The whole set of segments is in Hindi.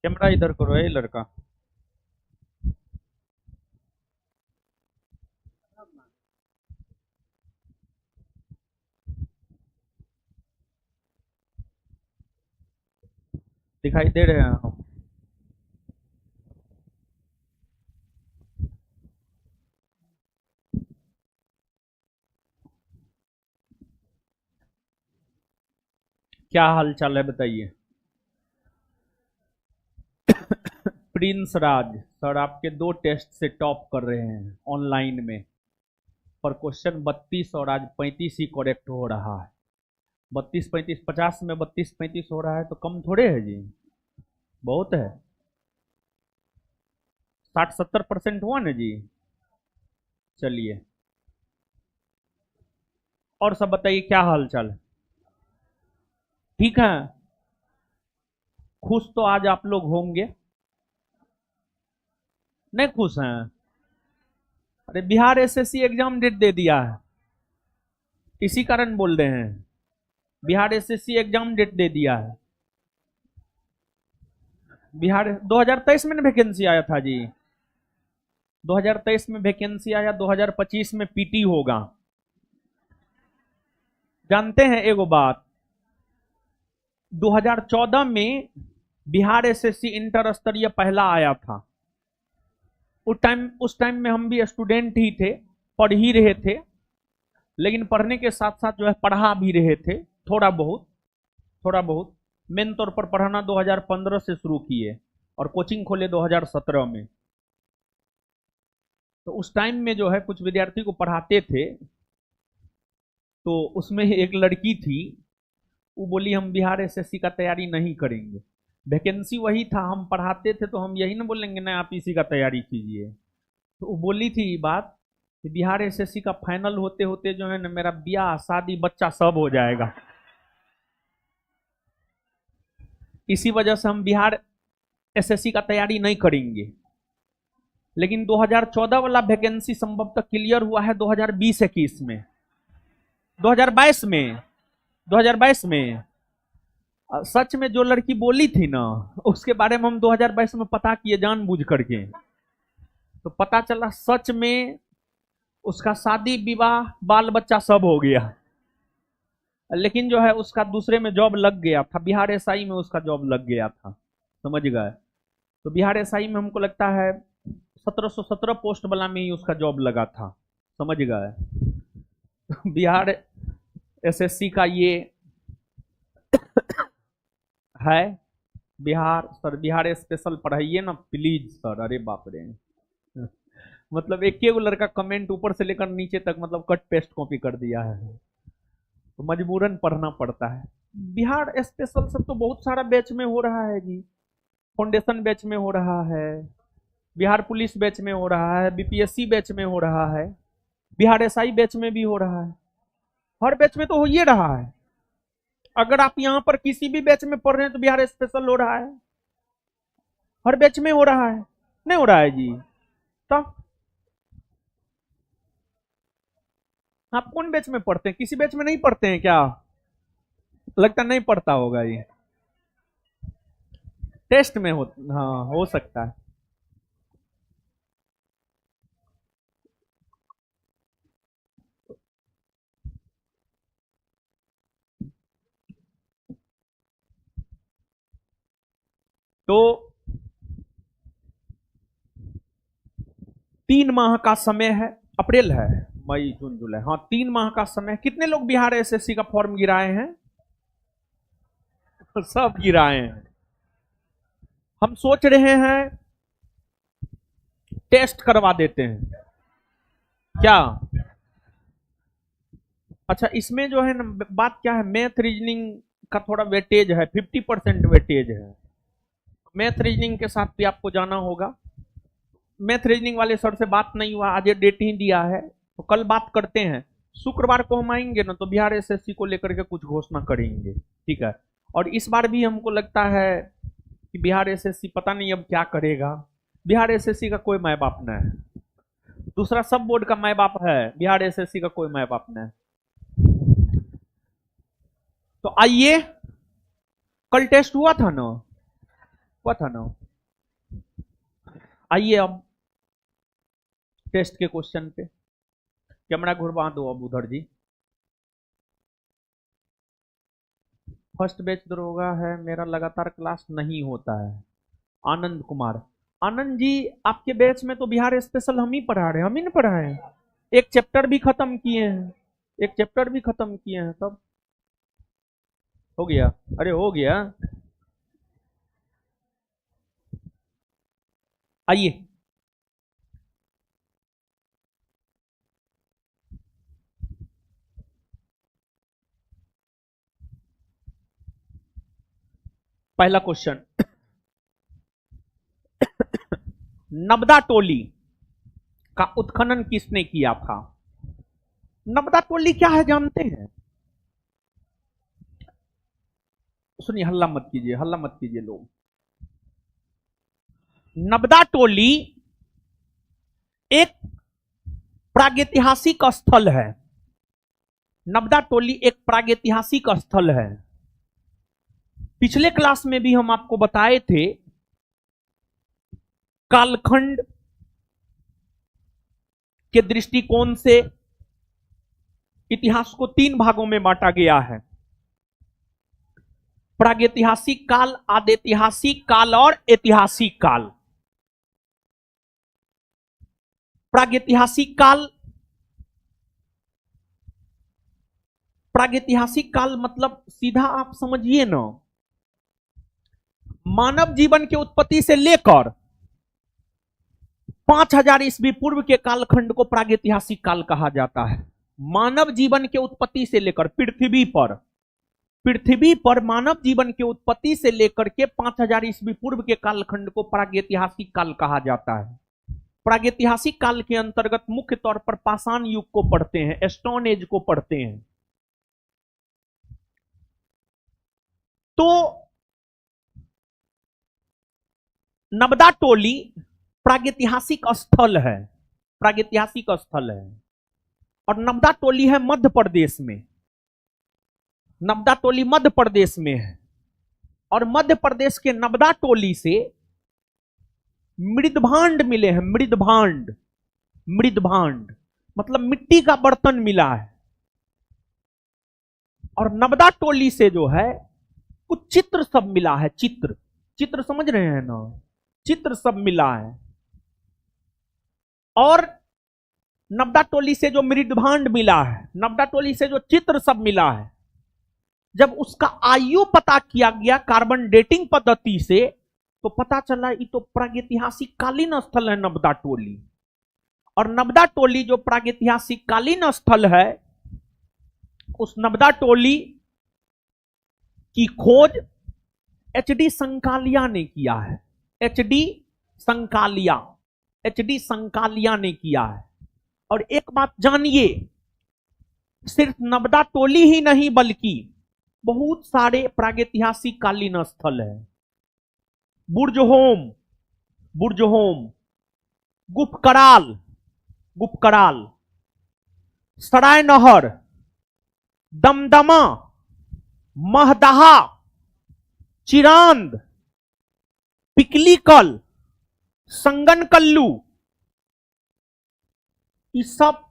कैमरा इधर करो, ये लड़का। दिखाई दे रहे हैं हम? क्या हाल चाल है बताइए। प्रिंस राज सर आपके 2 टेस्ट से टॉप कर रहे हैं ऑनलाइन में। पर क्वेश्चन 32 और आज 35 ही करेक्ट हो रहा है। 32 35, 50 में 32 35 हो रहा है तो कम थोड़े है जी, बहुत है। 60-70% हुआ ना जी। चलिए, और सब बताइए क्या हाल चाल है। ठीक है। खुश तो आज आप लोग होंगे, नहीं खुश हैं? अरे बिहार एसएससी एग्जाम डेट दे दिया है, इसी कारण बोल रहे हैं। बिहार एसएससी एग्जाम डेट दे दिया है। बिहार 2023 में वैकेंसी आया था जी। 2023 में वैकेंसी आया, 2025 में पीटी होगा। जानते हैं एगो बात, 2014 में बिहार एसएससी इंटर स्तरीय पहला आया था। उस टाइम में हम भी स्टूडेंट ही थे, पढ़ ही रहे थे, लेकिन पढ़ने के साथ साथ जो है पढ़ा भी रहे थे थोड़ा बहुत। थोड़ा बहुत मेन तौर पर पढ़ना 2015 से शुरू किए और कोचिंग खोले 2017 में। तो उस टाइम में जो है कुछ विद्यार्थी को पढ़ाते थे, तो उसमें एक लड़की थी, वो बोली हम बिहार एसएससी का तैयारी नहीं करेंगे। वैकेंसी वही था, हम पढ़ाते थे तो हम यही ना बोलेंगे ना आप इसी का तैयारी कीजिए। तो वो बोली थी ये बात कि बिहार एसएससी का फाइनल होते होते जो है ना मेरा ब्याह शादी बच्चा सब हो जाएगा, इसी वजह से हम बिहार एसएससी का तैयारी नहीं करेंगे। लेकिन 2014 वाला वैकेंसी संभवतः क्लियर हुआ है 2020-21 में, 2022 में, 2022 में। सच में जो लड़की बोली थी ना, उसके बारे में हम 2022 में पता किए जानबूझ करके, तो पता चला सच में उसका शादी विवाह बाल बच्चा सब हो गया। लेकिन जो है उसका दूसरे में जॉब लग गया था, बिहार एसआई में उसका जॉब लग गया था, समझ गए। तो बिहार एसआई में हमको लगता है 1717 पोस्ट वाला में ही उसका जॉब लगा था, समझ गए। बिहार एसएससी का ये है। बिहार सर, बिहार स्पेशल पढ़ाइए ना प्लीज सर। अरे बाप रे, मतलब एक एगो लड़का कमेंट ऊपर से लेकर नीचे तक मतलब कट पेस्ट कॉपी कर दिया है, तो मजबूरन पढ़ना पड़ता है। बिहार स्पेशल सब तो बहुत सारा बैच में हो रहा है जी। फाउंडेशन बैच में हो रहा है, बिहार पुलिस बैच में हो रहा है, बीपीएससी बैच में हो रहा है, बिहार एसआई बैच में भी हो रहा है। हर बैच में तो हो ही रहा है। अगर आप यहाँ पर किसी भी बैच में पढ़ रहे हैं तो बिहार स्पेशल हो रहा है, हर बैच में हो रहा है। नहीं हो रहा है जी? तो आप कौन बैच में पढ़ते हैं? किसी बैच में नहीं पढ़ते हैं क्या? लगता नहीं पढ़ता होगा ये। टेस्ट में हो, हाँ हो सकता है। तो 3 माह का समय है, अप्रैल है, मई जून जुलाई, हाँ 3 माह का समय। कितने लोग बिहार एसएससी का फॉर्म गिराए हैं? सब गिराए हैं। हम सोच रहे हैं टेस्ट करवा देते हैं क्या? अच्छा, इसमें जो है ना बात क्या है, मैथ रीजनिंग का थोड़ा वेटेज है, 50% वेटेज है। मैथ रीजनिंग के साथ भी आपको जाना होगा। मैथ रीजनिंग वाले सर से बात नहीं हुआ, आज डेट ही दिया है, तो कल बात करते हैं। शुक्रवार को हम आएंगे ना तो बिहार एसएससी को लेकर के कुछ घोषणा करेंगे, ठीक है। और इस बार भी हमको लगता है कि बिहार एसएससी पता नहीं अब क्या करेगा। बिहार एसएससी का कोई माय बाप नहीं है, दूसरा सब बोर्ड का माय बाप है, बिहार एसएससी का कोई माय बाप नहीं है। तो आइए, कल टेस्ट हुआ था ना, हुआ था ना। आइए अब टेस्ट के क्वेश्चन पे, कैमरा घुरवा दो अब उधर जी। फर्स्ट बैच दरोगा है, मेरा लगातार क्लास नहीं होता है। आनंद कुमार, आनंद जी आपके बैच में तो बिहार स्पेशल हम ही पढ़ा रहे हैं, हम ही नहीं पढ़ाए हैं। एक चैप्टर भी खत्म किए हैं, एक चैप्टर भी खत्म किए हैं, तब हो गया। अरे हो गया। आइए पहला क्वेश्चन, नबदा टोली का उत्खनन किसने किया था? नबदा टोली क्या है जानते हैं? सुनिए, हल्ला मत कीजिए, हल्ला मत कीजिए लोग। नबदा टोली एक प्रागैतिहासिक स्थल है। नबदा टोली एक प्रागैतिहासिक स्थल है। पिछले क्लास में भी हम आपको बताए थे, कालखंड के दृष्टिकोण से इतिहास को 3 भागों में बांटा गया है, प्रागैतिहासिक काल, आदैतिहासिक काल और ऐतिहासिक काल। प्रागैतिहासिक काल, प्रागैतिहासिक काल मतलब सीधा आप समझिए ना, मानव जीवन के उत्पत्ति से लेकर 5000 ईस्वी पूर्व के कालखंड को प्रागैतिहासिक काल कहा जाता है। मानव जीवन के उत्पत्ति से लेकर पृथ्वी पर मानव जीवन के उत्पत्ति से लेकर के 5000 ईस्वी पूर्व के कालखंड को प्रागैतिहासिक काल कहा जाता है। प्रागैतिहासिक काल के अंतर्गत मुख्य तौर पर पाषाण युग को पढ़ते हैं, स्टोन एज को पढ़ते हैं। तो नबदा टोली प्रागैतिहासिक स्थल है, प्रागैतिहासिक स्थल है। और नबदा टोली है मध्य प्रदेश में, नबदा टोली मध्य प्रदेश में है। और मध्य प्रदेश के नबदा टोली से मृदभांड मिले हैं, मृदभांड, मृदभांड मतलब मिट्टी का बर्तन मिला है। और नबदा टोली से जो है कुछ चित्र सब मिला है, चित्र, चित्र समझ रहे हैं ना, चित्र सब मिला है। और नबदा टोली से जो मृदभांड मिला है, नबदा टोली से जो चित्र सब मिला है, जब उसका आयु पता किया गया कार्बन डेटिंग पद्धति से, तो पता चला ये तो प्रागैतिहासिक कालीन स्थल है नबदा टोली। और नबदा टोली जो प्रागैतिहासिक कालीन स्थल है, उस नबदा टोली की खोज एचडी संकालिया ने किया है, एचडी संकालिया ने किया है। और एक बात जानिए, सिर्फ नबदा टोली ही नहीं बल्कि बहुत सारे प्रागैतिहासिक कालीन स्थल है। बुर्जहोम, गुपकराल, सराय नहर, दमदमा, महदहा, चिरांद, पिकलीकल, संगनकल्लू, ये सब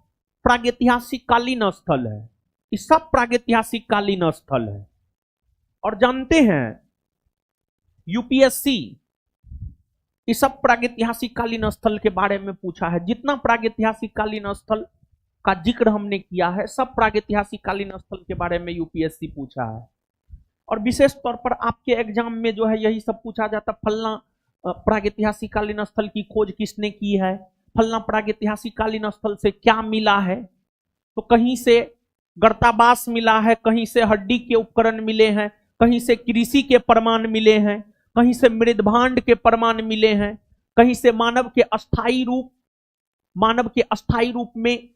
प्रागैतिहासिक कालीन स्थल है, ये सब प्रागैतिहासिक कालीन स्थल है। और जानते हैं यूपीएससी इस सब प्रागैतिहासिक कालीन स्थल के बारे में पूछा है। जितना प्रागैतिहासिक कालीन स्थल का जिक्र हमने किया है, सब प्रागैतिहासिक कालीन स्थल के बारे में यूपीएससी पूछा है। और विशेष तौर पर आपके एग्जाम में जो है यही सब पूछा जाता, फलना प्रागैतिहासिक कालीन स्थल की खोज किसने की है, फलना प्रागैतिहासिक कालीन स्थल से क्या मिला है। तो कहीं से गर्ताबास मिला है, कहीं से हड्डी के उपकरण मिले हैं, कहीं से कृषि के प्रमाण मिले हैं, कहीं से मृदभांड के प्रमाण मिले हैं, कहीं से मानव के अस्थायी रूप में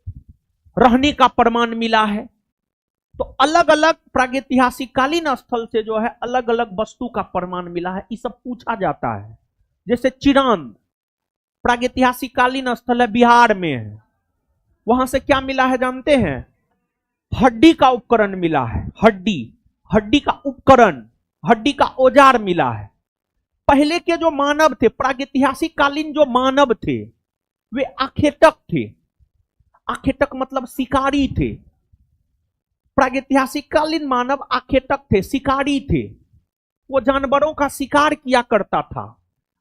रहने का प्रमाण मिला है। तो अलग अलग प्रागैतिहासिक कालीन स्थल से जो है अलग अलग वस्तु का प्रमाण मिला है, ये सब पूछा जाता है। जैसे चिरांद प्रागैतिहासिक कालीन स्थल है, बिहार में है, वहां से क्या मिला है जानते हैं? हड्डी का उपकरण मिला है, हड्डी का उपकरण, हड्डी का औजार मिला है। पहले के जो मानव थे, प्रागैतिहासिक कालीन जो मानव थे, वे आखेटक थे। आखेटक मतलब शिकारी थे। प्रागैतिहासिक कालीन मानव आखेटक थे, शिकारी थे। वो जानवरों का शिकार किया करता था।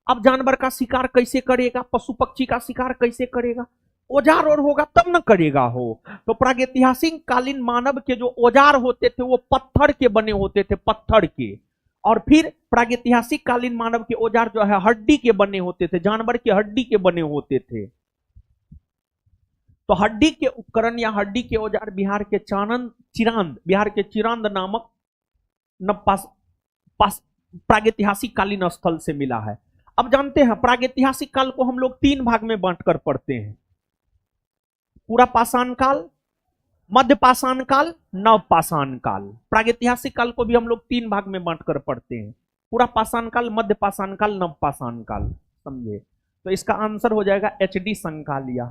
अब जानवर का शिकार कैसे करेगा, पशु पक्षी का शिकार कैसे करेगा? औजार और होगा तब न करेगा हो। तो प्रागैतिहासिक कालीन मानव के जो औजार होते थे वो पत्थर के बने होते थे, पत्थर के। और फिर प्रागैतिहासिक कालीन मानव के औजार जो है हड्डी के बने होते थे, जानवर की हड्डी के बने होते थे। तो हड्डी के उपकरण या हड्डी के औजार बिहार के चिरांद नामक प्रागैतिहासिक कालीन स्थल से मिला है। अब जानते हैं प्रागैतिहासिक काल को हम लोग 3 भाग में बांटकर पढ़ते हैं। पूरा पाषाण काल, मध्य पाषाण काल, नव पाषाण काल। प्रागैतिहासिक काल को भी हम लोग 3 भाग में बांटकर पढ़ते हैं। पूरा पाषाण काल, मध्य पाषाण काल, नव पाषाण काल। समझे? तो इसका आंसर हो जाएगा HD संकालिया।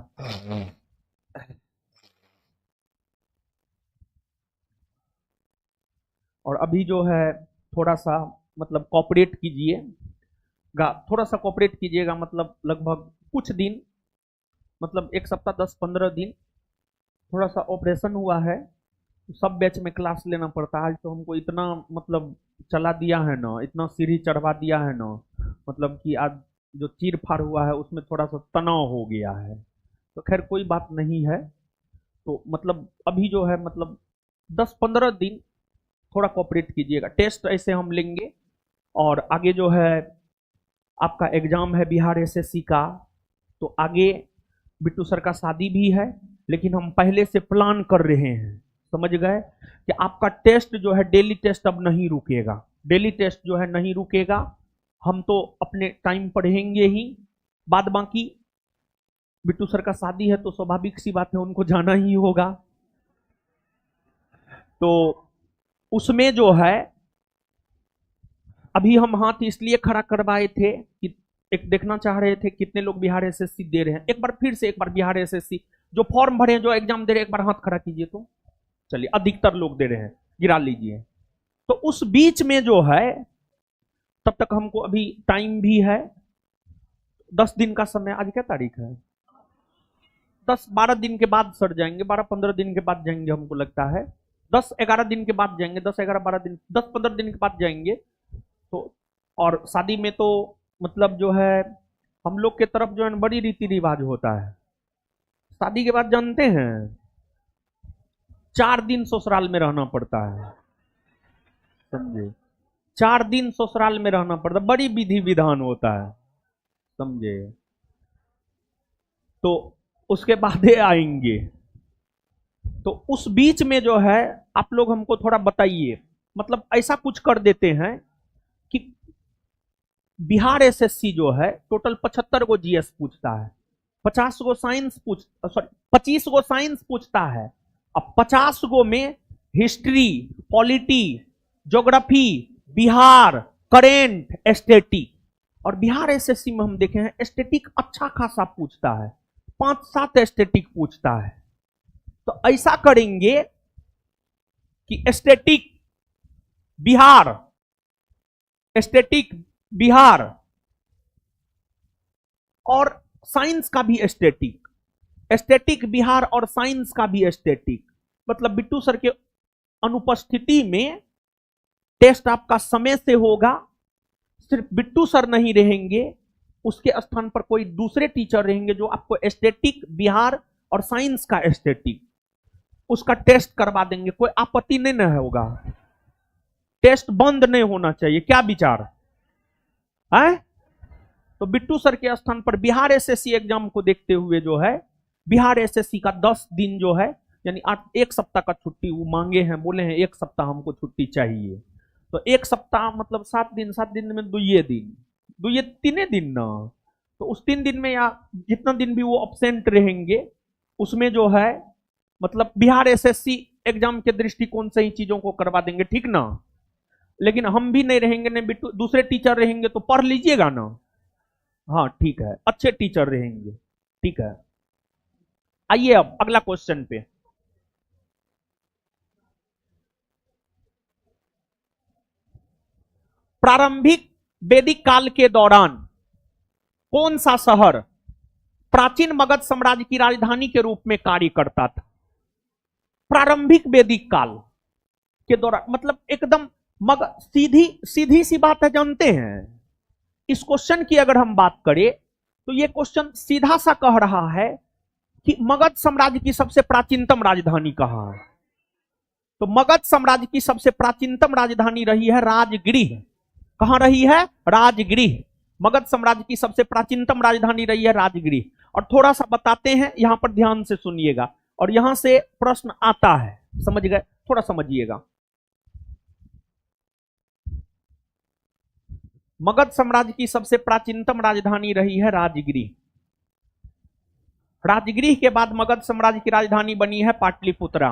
और अभी जो है थोड़ा सा मतलब कॉपरेट कीजिएगा, थोड़ा सा कॉपरेट कीजिएगा। मतलब लगभग कुछ दिन, मतलब 1 सप्ताह 10-15 दिन थोड़ा सा ऑपरेशन हुआ है। सब बैच में क्लास लेना पड़ता है। आज तो हमको इतना मतलब चला दिया है ना, इतना सीढ़ी चढ़वा दिया है ना, मतलब कि आज जो चीर फाड़ हुआ है उसमें थोड़ा सा तनाव हो गया है। तो खैर कोई बात नहीं है। तो मतलब अभी जो है मतलब 10-15 दिन थोड़ा कॉपरेट कीजिएगा। टेस्ट ऐसे हम लेंगे और आगे जो है आपका एग्जाम है बिहार SSC का। तो आगे बिट्टू सर का शादी भी है, लेकिन हम पहले से प्लान कर रहे हैं। समझ गए कि आपका टेस्ट जो है डेली टेस्ट अब नहीं रुकेगा। डेली टेस्ट जो है नहीं रुकेगा। हम तो अपने टाइम पढ़ेंगे ही, बाद बाकी बिट्टू सर का शादी है तो स्वाभाविक सी बात है उनको जाना ही होगा। तो उसमें जो है अभी हम हाथ इसलिए खड़ा करवाए थे कि एक देखना चाह रहे थे कितने लोग बिहार SSC दे रहे हैं। एक बार फिर से एक बार बिहार SSC जो फॉर्म भरे हैं, जो एग्जाम दे रहे हैं, एक बार हाथ खड़ा कीजिए। तो चलिए, अधिकतर लोग दे रहे हैं, गिरा लीजिए। तो उस बीच में जो है तब तक हमको अभी टाइम भी है, 10 दिन का समय। आज क्या तारीख है? 10-12 दिन के बाद सर जाएंगे, 12-15 दिन के बाद जाएंगे हमको लगता है। 10-11 दिन के बाद जाएंगे, 10-11-12 दिन, 10-15 दिन के बाद जाएंगे। तो और शादी में तो मतलब जो है हम लोग के तरफ जो है बड़ी रीति रिवाज होता है। शादी के बाद जानते हैं 4 दिन ससुराल में रहना पड़ता है। समझे? 4 दिन ससुराल में रहना पड़ता है, बड़ी विधि विधान होता है। समझे? तो उसके बाद आएंगे। तो उस बीच में जो है आप लोग हमको थोड़ा बताइए। मतलब ऐसा कुछ कर देते हैं कि बिहार SSC जो है टोटल 75 गो GS पूछता है, 50 गो साइंस 25 गो साइंस पूछता है। अब 50 गो में history, polity, geography, Bihar, current, aesthetic. और बिहार SSC में हम देखे हैं एस्थेटिक अच्छा खासा पूछता है, 5-7 एस्थेटिक पूछता है। तो ऐसा करेंगे कि एस्थेटिक बिहार और साइंस का भी एस्थेटिक बिहार और साइंस का भी एस्थेटिक। मतलब बिट्टू सर के अनुपस्थिति में टेस्ट आपका समय से होगा। सिर्फ बिट्टू सर नहीं रहेंगे, उसके स्थान पर कोई दूसरे टीचर रहेंगे जो आपको एस्थेटिक बिहार और साइंस का एस्थेटिक उसका टेस्ट करवा देंगे। कोई आपत्ति नहीं न होगा। टेस्ट बंद नहीं होना चाहिए। क्या विचार है? तो बिट्टू सर के स्थान पर बिहार SSC एग्जाम को देखते हुए जो है बिहार SSC का 10 दिन जो है यानी 1 सप्ताह का छुट्टी वो मांगे हैं, बोले हैं 1 सप्ताह हमको छुट्टी चाहिए। तो 1 सप्ताह मतलब 7 दिन में 3 दिन ना। तो उस 3 दिन में या जितना दिन भी वो अब्सेंट रहेंगे उसमें जो है मतलब बिहार SSC एग्जाम के दृष्टिकोण से ही चीजों को करवा देंगे, ठीक ना। लेकिन हम भी नहीं रहेंगे, नहीं बिट्टू, दूसरे टीचर रहेंगे तो पढ़ लीजिएगा ना। हाँ ठीक है, अच्छे टीचर रहेंगे, ठीक है। आइए अब अगला क्वेश्चन पे। प्रारंभिक वैदिक काल के दौरान कौन सा शहर प्राचीन मगध साम्राज्य की राजधानी के रूप में कार्य करता था? प्रारंभिक वैदिक काल के दौरान, मतलब एकदम मगध, सीधी सीधी सी बात है, जानते हैं इस क्वेश्चन की अगर हम बात करें तो ये क्वेश्चन सीधा सा कह रहा है कि मगध साम्राज्य की सबसे प्राचीनतम राजधानी कहां है? तो मगध साम्राज्य की सबसे प्राचीनतम राजधानी रही है राजगृह। कहां रही है? राजगृह। मगध साम्राज्य की सबसे प्राचीनतम राजधानी रही है राजगृह। और थोड़ा सा बताते हैं, यहां पर ध्यान से सुनिएगा और यहां से प्रश्न आता है, समझ गए? थोड़ा समझिएगा। मगध साम्राज्य की सबसे प्राचीनतम राजधानी रही है राजगृह। राजगृह के बाद मगध साम्राज्य की राजधानी बनी है पाटलिपुत्रा।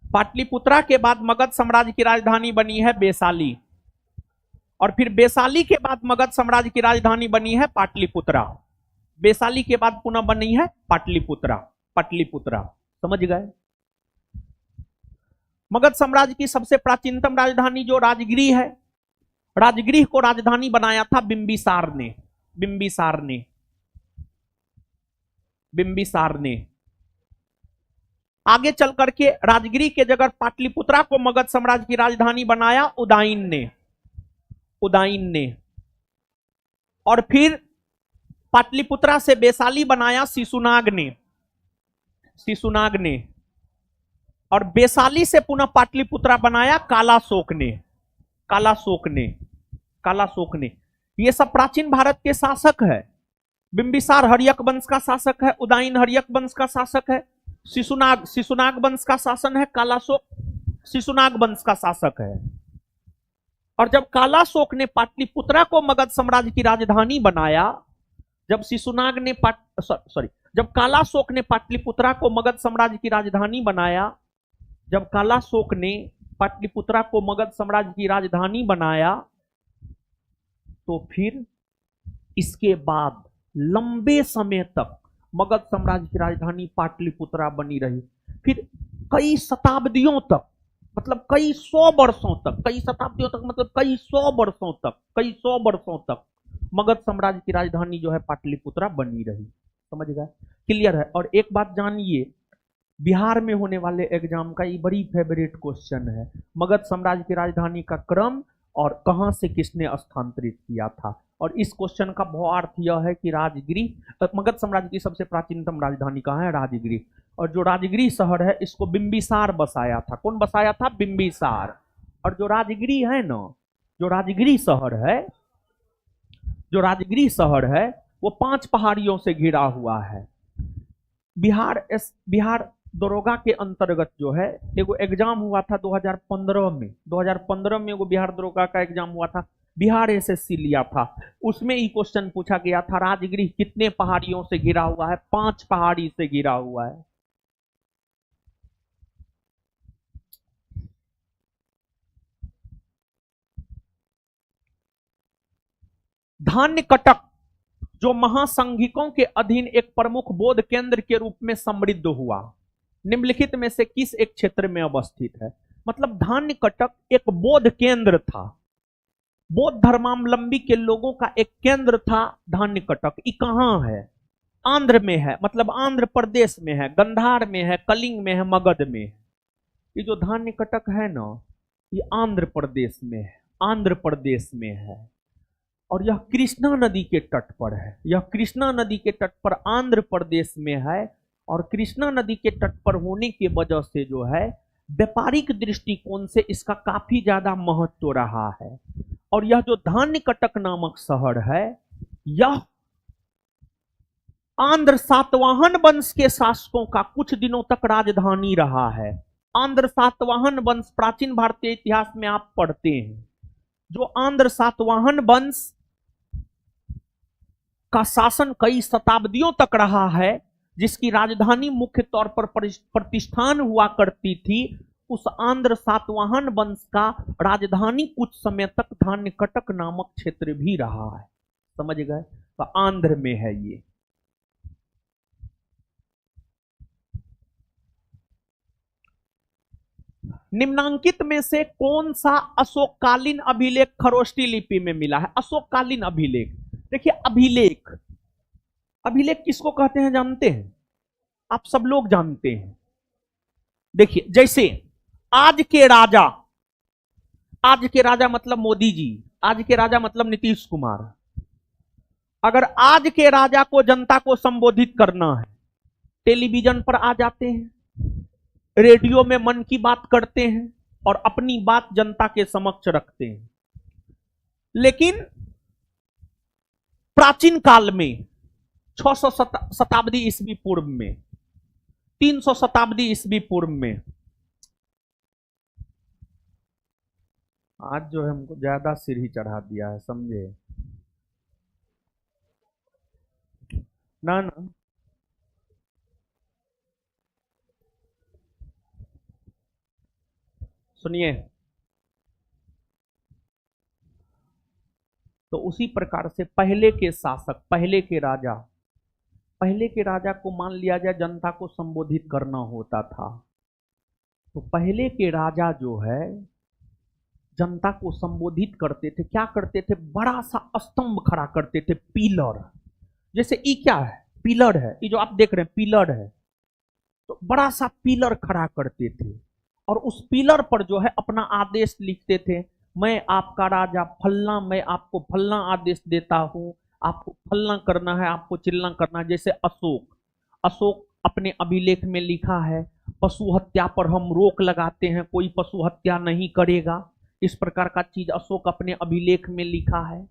पाटलिपुत्रा के बाद मगध साम्राज्य की राजधानी बनी है वैशाली, और फिर वैशाली के बाद मगध साम्राज्य की राजधानी बनी है पाटलिपुत्रा। वैशाली के बाद पुनः बनी है पाटलिपुत्रा। पाटलिपुत्रा, समझ गए? मगध साम्राज्य की सबसे प्राचीनतम राजधानी जो राजगृह है, राजगृह को राजधानी बनाया था बिंबिसार ने। बिंबिसार ने, बिंबिसार ने। आगे चल करके राजगृह के जगह पाटलिपुत्रा को मगध साम्राज्य की राजधानी बनाया उदाइन ने। उदाइन ने। और फिर पाटलिपुत्रा से वैशाली बनाया शिशुनाग ने। शिशुनाग ने। और वैशाली से पुनः पाटलिपुत्रा बनाया कालाशोक ने। कालाशोक ने। कालाशोक ने। ये सब प्राचीन भारत के शासक है। बिंबिसार हर्यक वंश का शासक है, उदाइन हर्यक वंश का शासक है, शिशुनाग वंश का शासन है, कालाशोक शिशुनाग वंश का शासक है। और जब कालाशोक ने पाटलिपुत्रा को मगध साम्राज्य की राजधानी बनाया, जब शिशुनाग ने जब कालाशोक ने पाटलिपुत्रा को मगध साम्राज्य की राजधानी बनाया, जब कालाशोक ने पाटलिपुत्रा को मगध साम्राज्य की राजधानी बनाया, तो फिर इसके बाद लंबे समय तक मगध साम्राज्य की राजधानी पाटलिपुत्रा बनी रही। फिर कई शताब्दियों तक, मतलब कई सौ वर्षों तक, कई शताब्दियों तक मतलब कई सौ वर्षों तक, कई सौ वर्षों तक मगध साम्राज्य की राजधानी जो है पाटलिपुत्रा बनी रही। समझ गए? क्लियर है? और एक बात जानिए, बिहार में होने वाले एग्जाम का ये बड़ी फेवरेट क्वेश्चन है, मगध साम्राज्य की राजधानी का क्रम और कहां से किसने स्थानांतरित किया था। और इस क्वेश्चन का भावार्थ यह है कि राजगृह, मगध साम्राज्य की सबसे प्राचीनतम राजधानी कहाँ है? राजगृह। और जो राजगृह शहर है इसको बिंबिसार बसाया था। कौन बसाया था? बिंबिसार। और जो राजगृह है ना, जो राजगृह शहर है, जो राजगृह शहर है वो 5 पहाड़ियों से घिरा हुआ है। बिहार दरोगा के अंतर्गत जो है एगो एग्जाम हुआ था 2015 में। 2015 में एगो बिहार दरोगा का एग्जाम हुआ था, बिहार एसएससी लिया था। उसमें ये क्वेश्चन पूछा गया था, राजगृह कितने पहाड़ियों से घिरा हुआ है? 5 पहाड़ी से घिरा हुआ है। धान्य कटक जो महासंघिकों के अधीन एक प्रमुख बौद्ध केंद्र के रूप में समृद्ध हुआ, निम्नलिखित में से किस एक क्षेत्र में अवस्थित है? मतलब धान्य कटक एक बौद्ध केंद्र था, बौद्ध धर्मावलंबी के लोगों का एक केंद्र था धान्य कटक। ये कहां है? आंध्र में है, मतलब आंध्र प्रदेश में है, गंधार में है, कलिंग में है, मगध में है। ये जो धान्य कटक है ना, ये आंध्र प्रदेश में है। आंध्र प्रदेश में है और यह कृष्णा नदी के तट पर है। यह कृष्णा नदी के तट पर आंध्र प्रदेश में है। और कृष्णा नदी के तट पर होने की वजह से जो है व्यापारिक दृष्टिकोण से इसका काफी ज्यादा महत्व रहा है। और यह जो धान्य कटक नामक शहर है, यह आंध्र सातवाहन वंश के शासकों का कुछ दिनों तक राजधानी रहा है। आंध्र सातवाहन वंश प्राचीन भारतीय इतिहास में आप पढ़ते हैं, जो आंध्र सातवाहन वंश का शासन कई शताब्दियों तक रहा है, जिसकी राजधानी मुख्य तौर पर प्रतिष्ठान हुआ करती थी, उस आंध्र सातवाहन वंश का राजधानी कुछ समय तक धान्य कटक नामक क्षेत्र भी रहा है। समझ गए? तो आंध्र में है ये। निम्नांकित में से कौन सा अशोककालीन अभिलेख खरोष्टी लिपि में मिला है? अशोककालीन अभिलेख। देखिए अभिलेख, अभिलेख किसको कहते हैं जानते हैं? आप सब लोग जानते हैं। देखिए जैसे आज के राजा, आज के राजा मतलब मोदी जी, आज के राजा मतलब नीतीश कुमार। अगर आज के राजा को जनता को संबोधित करना है, टेलीविजन पर आ जाते हैं, रेडियो में मन की बात करते हैं और अपनी बात जनता के समक्ष रखते हैं। लेकिन प्राचीन काल में 600 शताब्दी ईस्वी पूर्व में, 300 शताब्दी ईस्वी पूर्व में, आज जो है हमको ज्यादा सीढ़ी चढ़ा दिया है, समझे ना? ना सुनिए, तो उसी प्रकार से पहले के शासक, पहले के राजा, पहले के राजा को मान लिया जाए जनता को संबोधित करना होता था, तो पहले के राजा जो है जनता को संबोधित करते थे, क्या करते थे? बड़ा सा स्तंभ खड़ा करते थे, पिलर। जैसे ई क्या है? पिलर है, ये जो आप देख रहे हैं पिलर है, तो बड़ा सा पिलर खड़ा करते थे और उस पिलर पर जो है अपना आदेश लिखते थे। मैं आपका राजा फलना, मैं आपको फलना आदेश देता हूं, आपको फलना करना है, आपको चिल्ला करना है। जैसे अशोक, अशोक अपने अभिलेख में लिखा है पशु हत्या पर हम रोक लगाते हैं, कोई पशु हत्या नहीं करेगा, इस प्रकार का चीज अशोक अपने अभिलेख में लिखा है।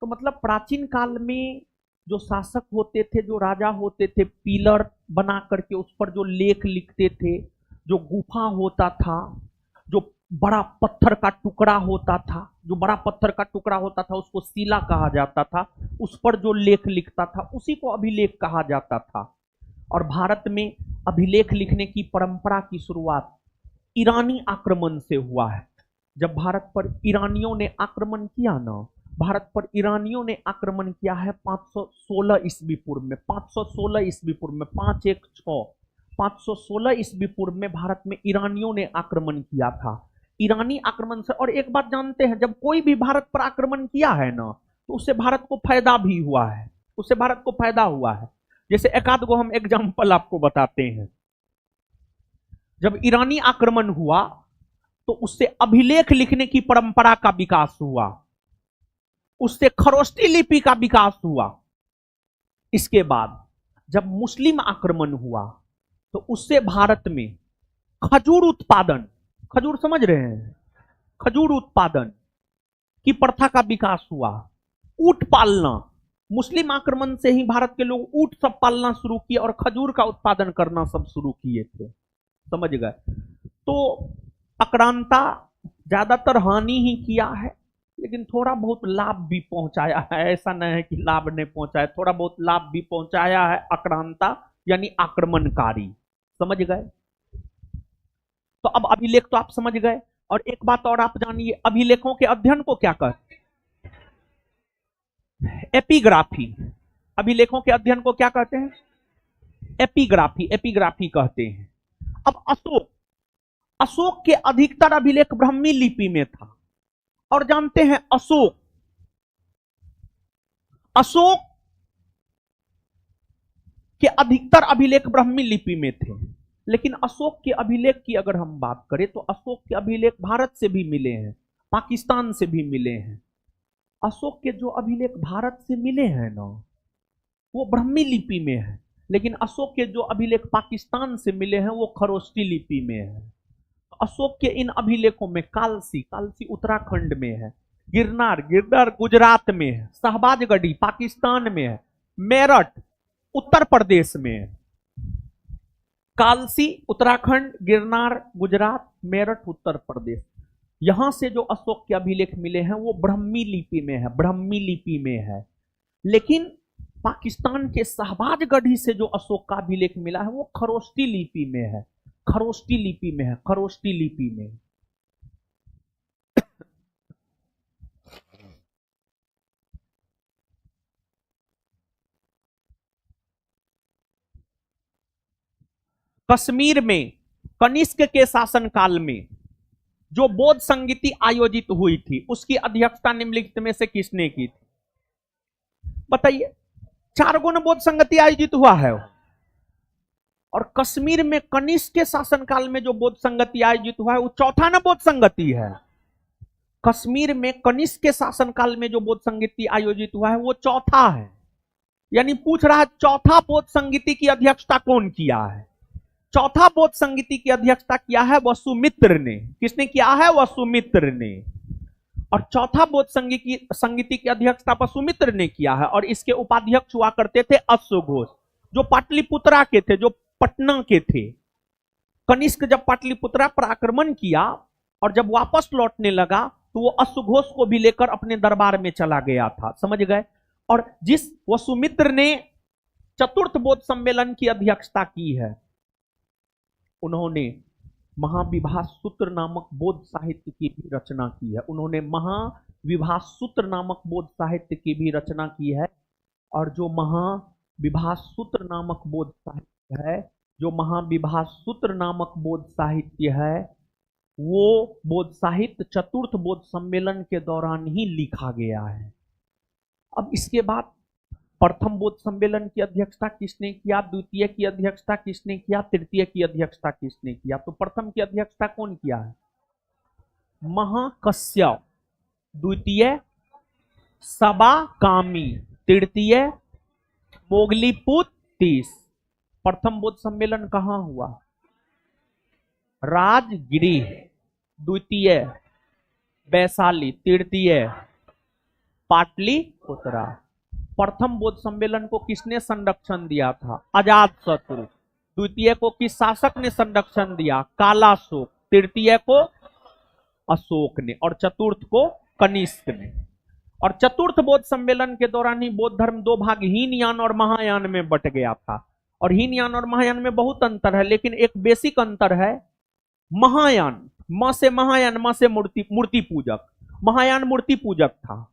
तो मतलब प्राचीन काल में जो शासक होते थे, जो राजा होते थे, पिलर बना करके उस पर जो लेख लिखते थे, जो गुफा होता था, जो बड़ा पत्थर का टुकड़ा होता था, जो बड़ा पत्थर का टुकड़ा होता था उसको शिला कहा जाता था, उस पर जो लेख लिखता था उसी को अभिलेख कहा जाता था। और भारत में अभिलेख लिखने की परंपरा की शुरुआत ईरानी आक्रमण से हुआ है। जब भारत पर ईरानियों ने आक्रमण किया ना, भारत पर ईरानियों ने आक्रमण किया है 516 ईस्वी पूर्व में, 516 ईस्वी पूर्व में, 516 516 ईस्वी पूर्व में भारत में ईरानियों ने आक्रमण किया था। ईरानी आक्रमण से, और एक बात जानते हैं, जब कोई भी भारत पर आक्रमण किया है ना तो उससे भारत को फायदा भी हुआ है, उससे भारत को फायदा हुआ है। जैसे एक आध गो हम एग्जाम्पल आपको बताते हैं। जब ईरानी आक्रमण हुआ तो उससे अभिलेख लिखने की परंपरा का विकास हुआ, उससे खरोष्टी लिपि का विकास हुआ। इसके बाद जब मुस्लिम आक्रमण हुआ तो उससे भारत में खजूर उत्पादन, खजूर समझ रहे हैं, खजूर उत्पादन की प्रथा का विकास हुआ। ऊंट पालना, मुस्लिम आक्रमण से ही भारत के लोग ऊंट सब पालना शुरू किए और खजूर का उत्पादन करना सब शुरू किए थे, समझ गए? तो आक्रांता ज्यादातर हानि ही किया है, लेकिन थोड़ा बहुत लाभ भी पहुंचाया है। ऐसा नहीं है कि लाभ नहीं पहुंचाया, थोड़ा बहुत लाभ भी पहुंचाया है आक्रांता यानी आक्रमणकारी, समझ गए? तो अब अभिलेख तो आप समझ गए। और एक बात और आप जानिए, अभिलेखों के अध्ययन को क्या कहते हैं? एपिग्राफी। अभिलेखों के अध्ययन को क्या कहते हैं? एपिग्राफी, एपिग्राफी कहते हैं। अब अशोक, अशोक के अधिकतर अभिलेख ब्राह्मी लिपि में था। और जानते हैं अशोक, अशोक के अधिकतर अभिलेख ब्राह्मी लिपि में थे। लेकिन अशोक के अभिलेख की अगर हम बात करें तो अशोक के अभिलेख भारत से भी मिले हैं, पाकिस्तान से भी मिले हैं। अशोक के जो अभिलेख भारत से मिले हैं ना वो ब्राह्मी लिपि में है, लेकिन अशोक के जो अभिलेख पाकिस्तान से मिले हैं वो खरोष्टी लिपि में है। अशोक के इन अभिलेखों में कालसी, कालसी उत्तराखंड में है, गिरनार, गिरनार गुजरात में है, शहबाजगढ़ी पाकिस्तान में है, मेरठ उत्तर प्रदेश में है। कालसी उत्तराखंड, गिरनार गुजरात, मेरठ उत्तर प्रदेश। यहां से जो अशोक के अभिलेख मिले हैं वो ब्राह्मी लिपि में है, ब्राह्मी लिपि में है। लेकिन पाकिस्तान के शहबाजगढ़ी से जो अशोक का अभिलेख मिला है वो खरोष्टी लिपि में है, खरोष्टी लिपि में है, खरोष्टी लिपि में। कश्मीर में कनिष्क के शासनकाल में जो बौद्ध संगीति आयोजित हुई थी उसकी अध्यक्षता निम्नलिखित में से किसने की थी? बताइए। 4 गुण बौद्ध संगति आयोजित हुआ है। और कश्मीर में कनिष्क के शासनकाल में जो बौद्ध संगति आयोजित हुआ है वो चौथा ना बौद्ध संगति है। कश्मीर में कनिष्क के शासनकाल में जो बौद्ध संगति आयोजित हुआ है वो चौथा है। यानी पूछ रहा है चौथा बौद्ध संगति की अध्यक्षता कौन किया है? चौथा बौद्ध संगति की अध्यक्षता किया है वसुमित्र ने। किसने किया है? वसुमित्र ने। और चौथा बौद्ध संगति की अध्यक्षता वसुमित्र ने किया है। और इसके उपाध्यक्ष हुआ करते थे अश्वघोष, जो पाटलिपुत्रा के थे, जो पटना के थे। कनिष्क जब पाटलिपुत्रा पर आक्रमण किया और जब वापस लौटने लगा तो वो अश्वघोष को भी लेकर अपने दरबार में चला गया था। समझ गए? और जिस वसुमित्र ने चतुर्थ बौद्ध सम्मेलन की अध्यक्षता की है उन्होंने महाविभास सूत्र नामक बौद्ध साहित्य की भी रचना की है। उन्होंने महाविभास सूत्र नामक बौद्ध साहित्य की भी रचना की है। और जो महाविभास सूत्र नामक बौद्ध साहित्य है, जो महाविभास सूत्र नामक बौद्ध साहित्य है, वो बौद्ध साहित्य चतुर्थ बौद्ध सम्मेलन के दौरान ही लिखा गया है। अब इसके बाद प्रथम बौद्ध सम्मेलन की अध्यक्षता किसने किया, द्वितीय की अध्यक्षता किसने किया, तृतीय की अध्यक्षता किसने किया? तो प्रथम की अध्यक्षता कौन किया है? महाकश्यप। द्वितीय सबाकामी, तृतीय मोगलीपुत 30। प्रथम बौद्ध सम्मेलन कहां हुआ? राजगृह। द्वितीय वैशाली, तृतीय पाटलिपुत्रा। प्रथम बौद्ध सम्मेलन को किसने संरक्षण दिया था? अजातशत्रु। द्वितीय को किस शासक ने संरक्षण दिया? कालाशोक। तृतीय को अशोक ने और चतुर्थ को कनिष्क ने। और चतुर्थ बौद्ध सम्मेलन के दौरान ही बौद्ध धर्म 2 भाग हीनयान और महायान में बट गया था। और हीनयान और महायान में बहुत अंतर है, लेकिन एक बेसिक अंतर है। महायान, म से महायान, म से मूर्ति पूजक। महायान मूर्ति पूजक था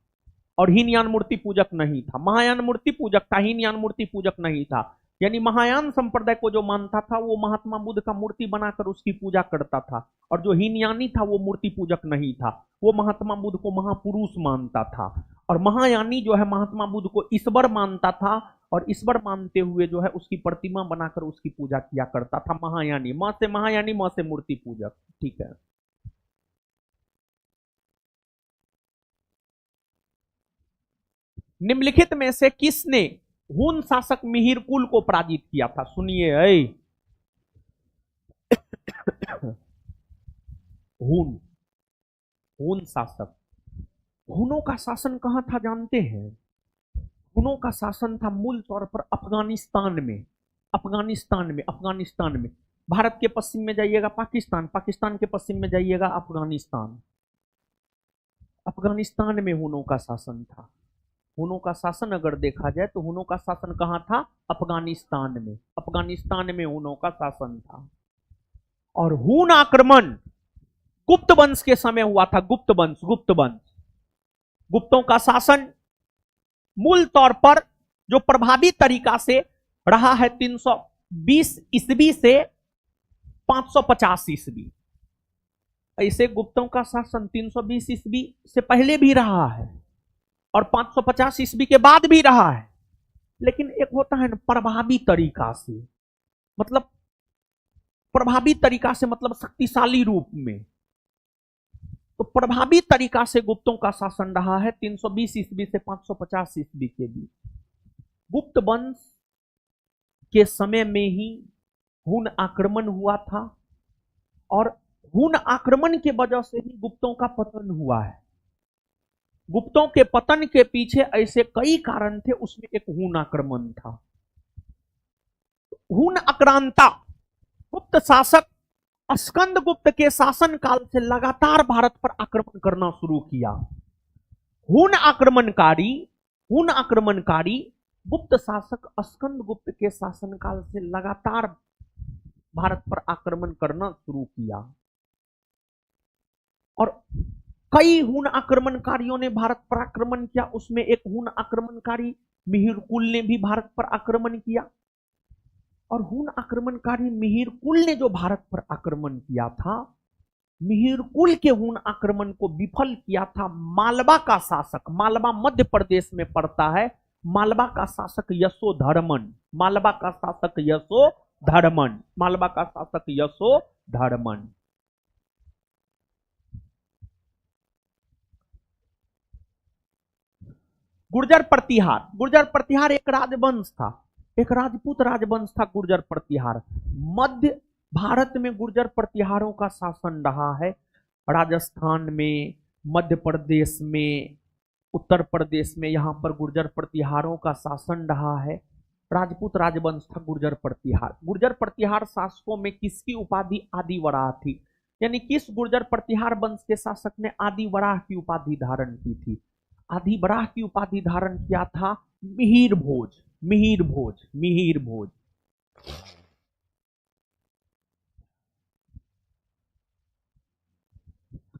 और हीनयान मूर्ति पूजक नहीं था। महायान मूर्ति पूजक था, हीनयान मूर्ति पूजक नहीं था। यानी महायान संप्रदाय को जो मानता था वो महात्मा बुद्ध का मूर्ति बनाकर उसकी पूजा करता था। और जो हीनयानी था वो मूर्ति पूजक नहीं था, वो महात्मा बुद्ध को महापुरुष मानता था। और महायानी जो है महात्मा बुद्ध को ईश्वर मानता था और ईश्वर मानते हुए जो है उसकी प्रतिमा बनाकर उसकी पूजा किया करता था। महायानी, म से महायानी, म से मूर्ति पूजक। ठीक है। निम्नलिखित में से किसने हुन शासक मिहिरकुल को पराजित किया था? सुनिए। हुन शासक। हुनों का शासन कहां था जानते हैं? हुनों का शासन था मूल तौर पर अफगानिस्तान में। अफगानिस्तान में। भारत के पश्चिम में जाइएगा पाकिस्तान, पाकिस्तान के पश्चिम में जाइएगा अफगानिस्तान। अफगानिस्तान में हुनों का शासन था। हुनों का शासन अगर देखा जाए तो हुनों का शासन कहां था? अफगानिस्तान में। अफगानिस्तान में हुनों का शासन था। और हुन आक्रमण गुप्त वंश के समय हुआ था। गुप्त वंश। गुप्तों का शासन मूल तौर पर जो प्रभावी तरीका से रहा है 320 ईस्वी से 550 ईस्वी। ऐसे गुप्तों का शासन 320 ईस्वी से पहले भी रहा है और 550 ईस्वी के बाद भी रहा है। लेकिन एक होता है ना प्रभावी तरीका से, मतलब प्रभावी तरीका से मतलब शक्तिशाली रूप में। तो प्रभावी तरीका से गुप्तों का शासन रहा है 320 ईस्वी से 550 ईस्वी के बीच। गुप्त वंश के समय में ही हुन आक्रमण हुआ था और हुन आक्रमण के वजह से ही गुप्तों का पतन हुआ है। गुप्तों के पतन के पीछे ऐसे कई कारण थे, उसमें एक हुन आक्रमण था। हुन आक्रांता गुप्त शासक स्कंदगुप्त के शासन काल से लगातार भारत पर आक्रमण करना शुरू किया। हुन आक्रमणकारी गुप्त शासक स्कंदगुप्त के शासनकाल से लगातार भारत पर आक्रमण करना शुरू किया और कई हुन आक्रमणकारियों ने भारत पर आक्रमण किया। उसमें एक हुन आक्रमणकारी मिहिरकुल ने भी भारत पर आक्रमण किया। और हुन आक्रमणकारी मिहिरकुल ने जो भारत पर आक्रमण किया था मिहिरकुल के हुन आक्रमण को विफल किया था मालवा का शासक, मालवा मध्य प्रदेश में पड़ता है, मालवा का शासक यशोधर्मन, मालवा का शासक यशोधर्मन, मालवा का शासक यशोधर्मन। गुर्जर प्रतिहार, गुर्जर प्रतिहार एक राजवंश था, एक राजपूत राजवंश था गुर्जर प्रतिहार। मध्य भारत में गुर्जर प्रतिहारों का शासन रहा है, राजस्थान में, मध्य प्रदेश में, उत्तर प्रदेश में, यहां पर गुर्जर प्रतिहारों का शासन रहा है। राजपूत राजवंश था गुर्जर प्रतिहार। गुर्जर प्रतिहार शासकों में किसकी उपाधि आदिवराह थी, यानी किस गुर्जर प्रतिहार वंश के शासक ने आदिवराह की उपाधि धारण की थी? आदिवराह की उपाधि धारण किया था मिहिर भोज, मिहिर भोज, मिहिर भोज।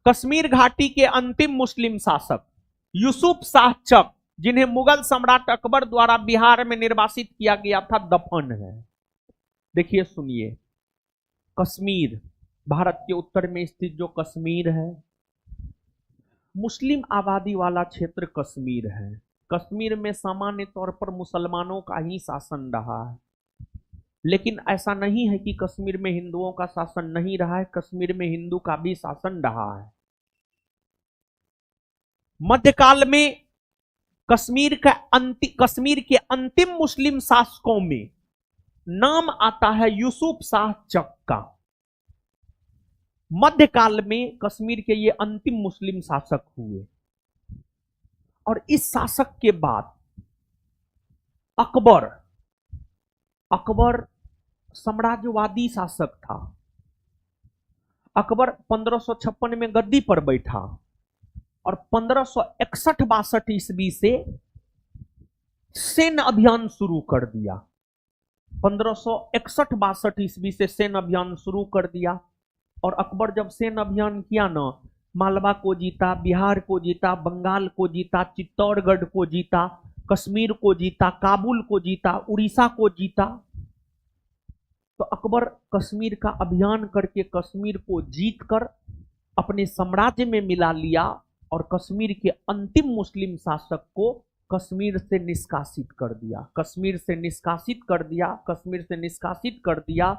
कश्मीर घाटी के अंतिम मुस्लिम शासक यूसुफ शाह चक, जिन्हें मुगल सम्राट अकबर द्वारा बिहार में निर्वासित किया गया था, दफन है। देखिए सुनिए, कश्मीर, भारत के उत्तर में स्थित जो कश्मीर है, मुस्लिम आबादी वाला क्षेत्र कश्मीर है। कश्मीर में सामान्य तौर पर मुसलमानों का ही शासन रहा है, लेकिन ऐसा नहीं है कि कश्मीर में हिंदुओं का शासन नहीं रहा है, कश्मीर में हिंदू का भी शासन रहा है। मध्यकाल में कश्मीर के अंतिम मुस्लिम शासकों में नाम आता है यूसुफ शाह चक का। मध्यकाल में कश्मीर के ये अंतिम मुस्लिम शासक हुए, और इस शासक के बाद अकबर, अकबर साम्राज्यवादी शासक था। अकबर 1556 में गद्दी पर बैठा और 1561-62 ईस्वी से सैन्य अभियान शुरू कर दिया। 1561-62 ईस्वी से सैन्य अभियान शुरू कर दिया, और अकबर जब सैन्य अभियान किया ना, मालवा को जीता, बिहार को जीता, बंगाल को जीता, चित्तौड़गढ़ को जीता, कश्मीर को जीता, काबुल को जीता, उड़ीसा को जीता। तो अकबर कश्मीर का अभियान करके कश्मीर को जीतकर अपने साम्राज्य में मिला लिया, और कश्मीर के अंतिम मुस्लिम शासक को कश्मीर से निष्कासित कर दिया, कश्मीर से निष्कासित कर दिया, कश्मीर से निष्कासित कर दिया,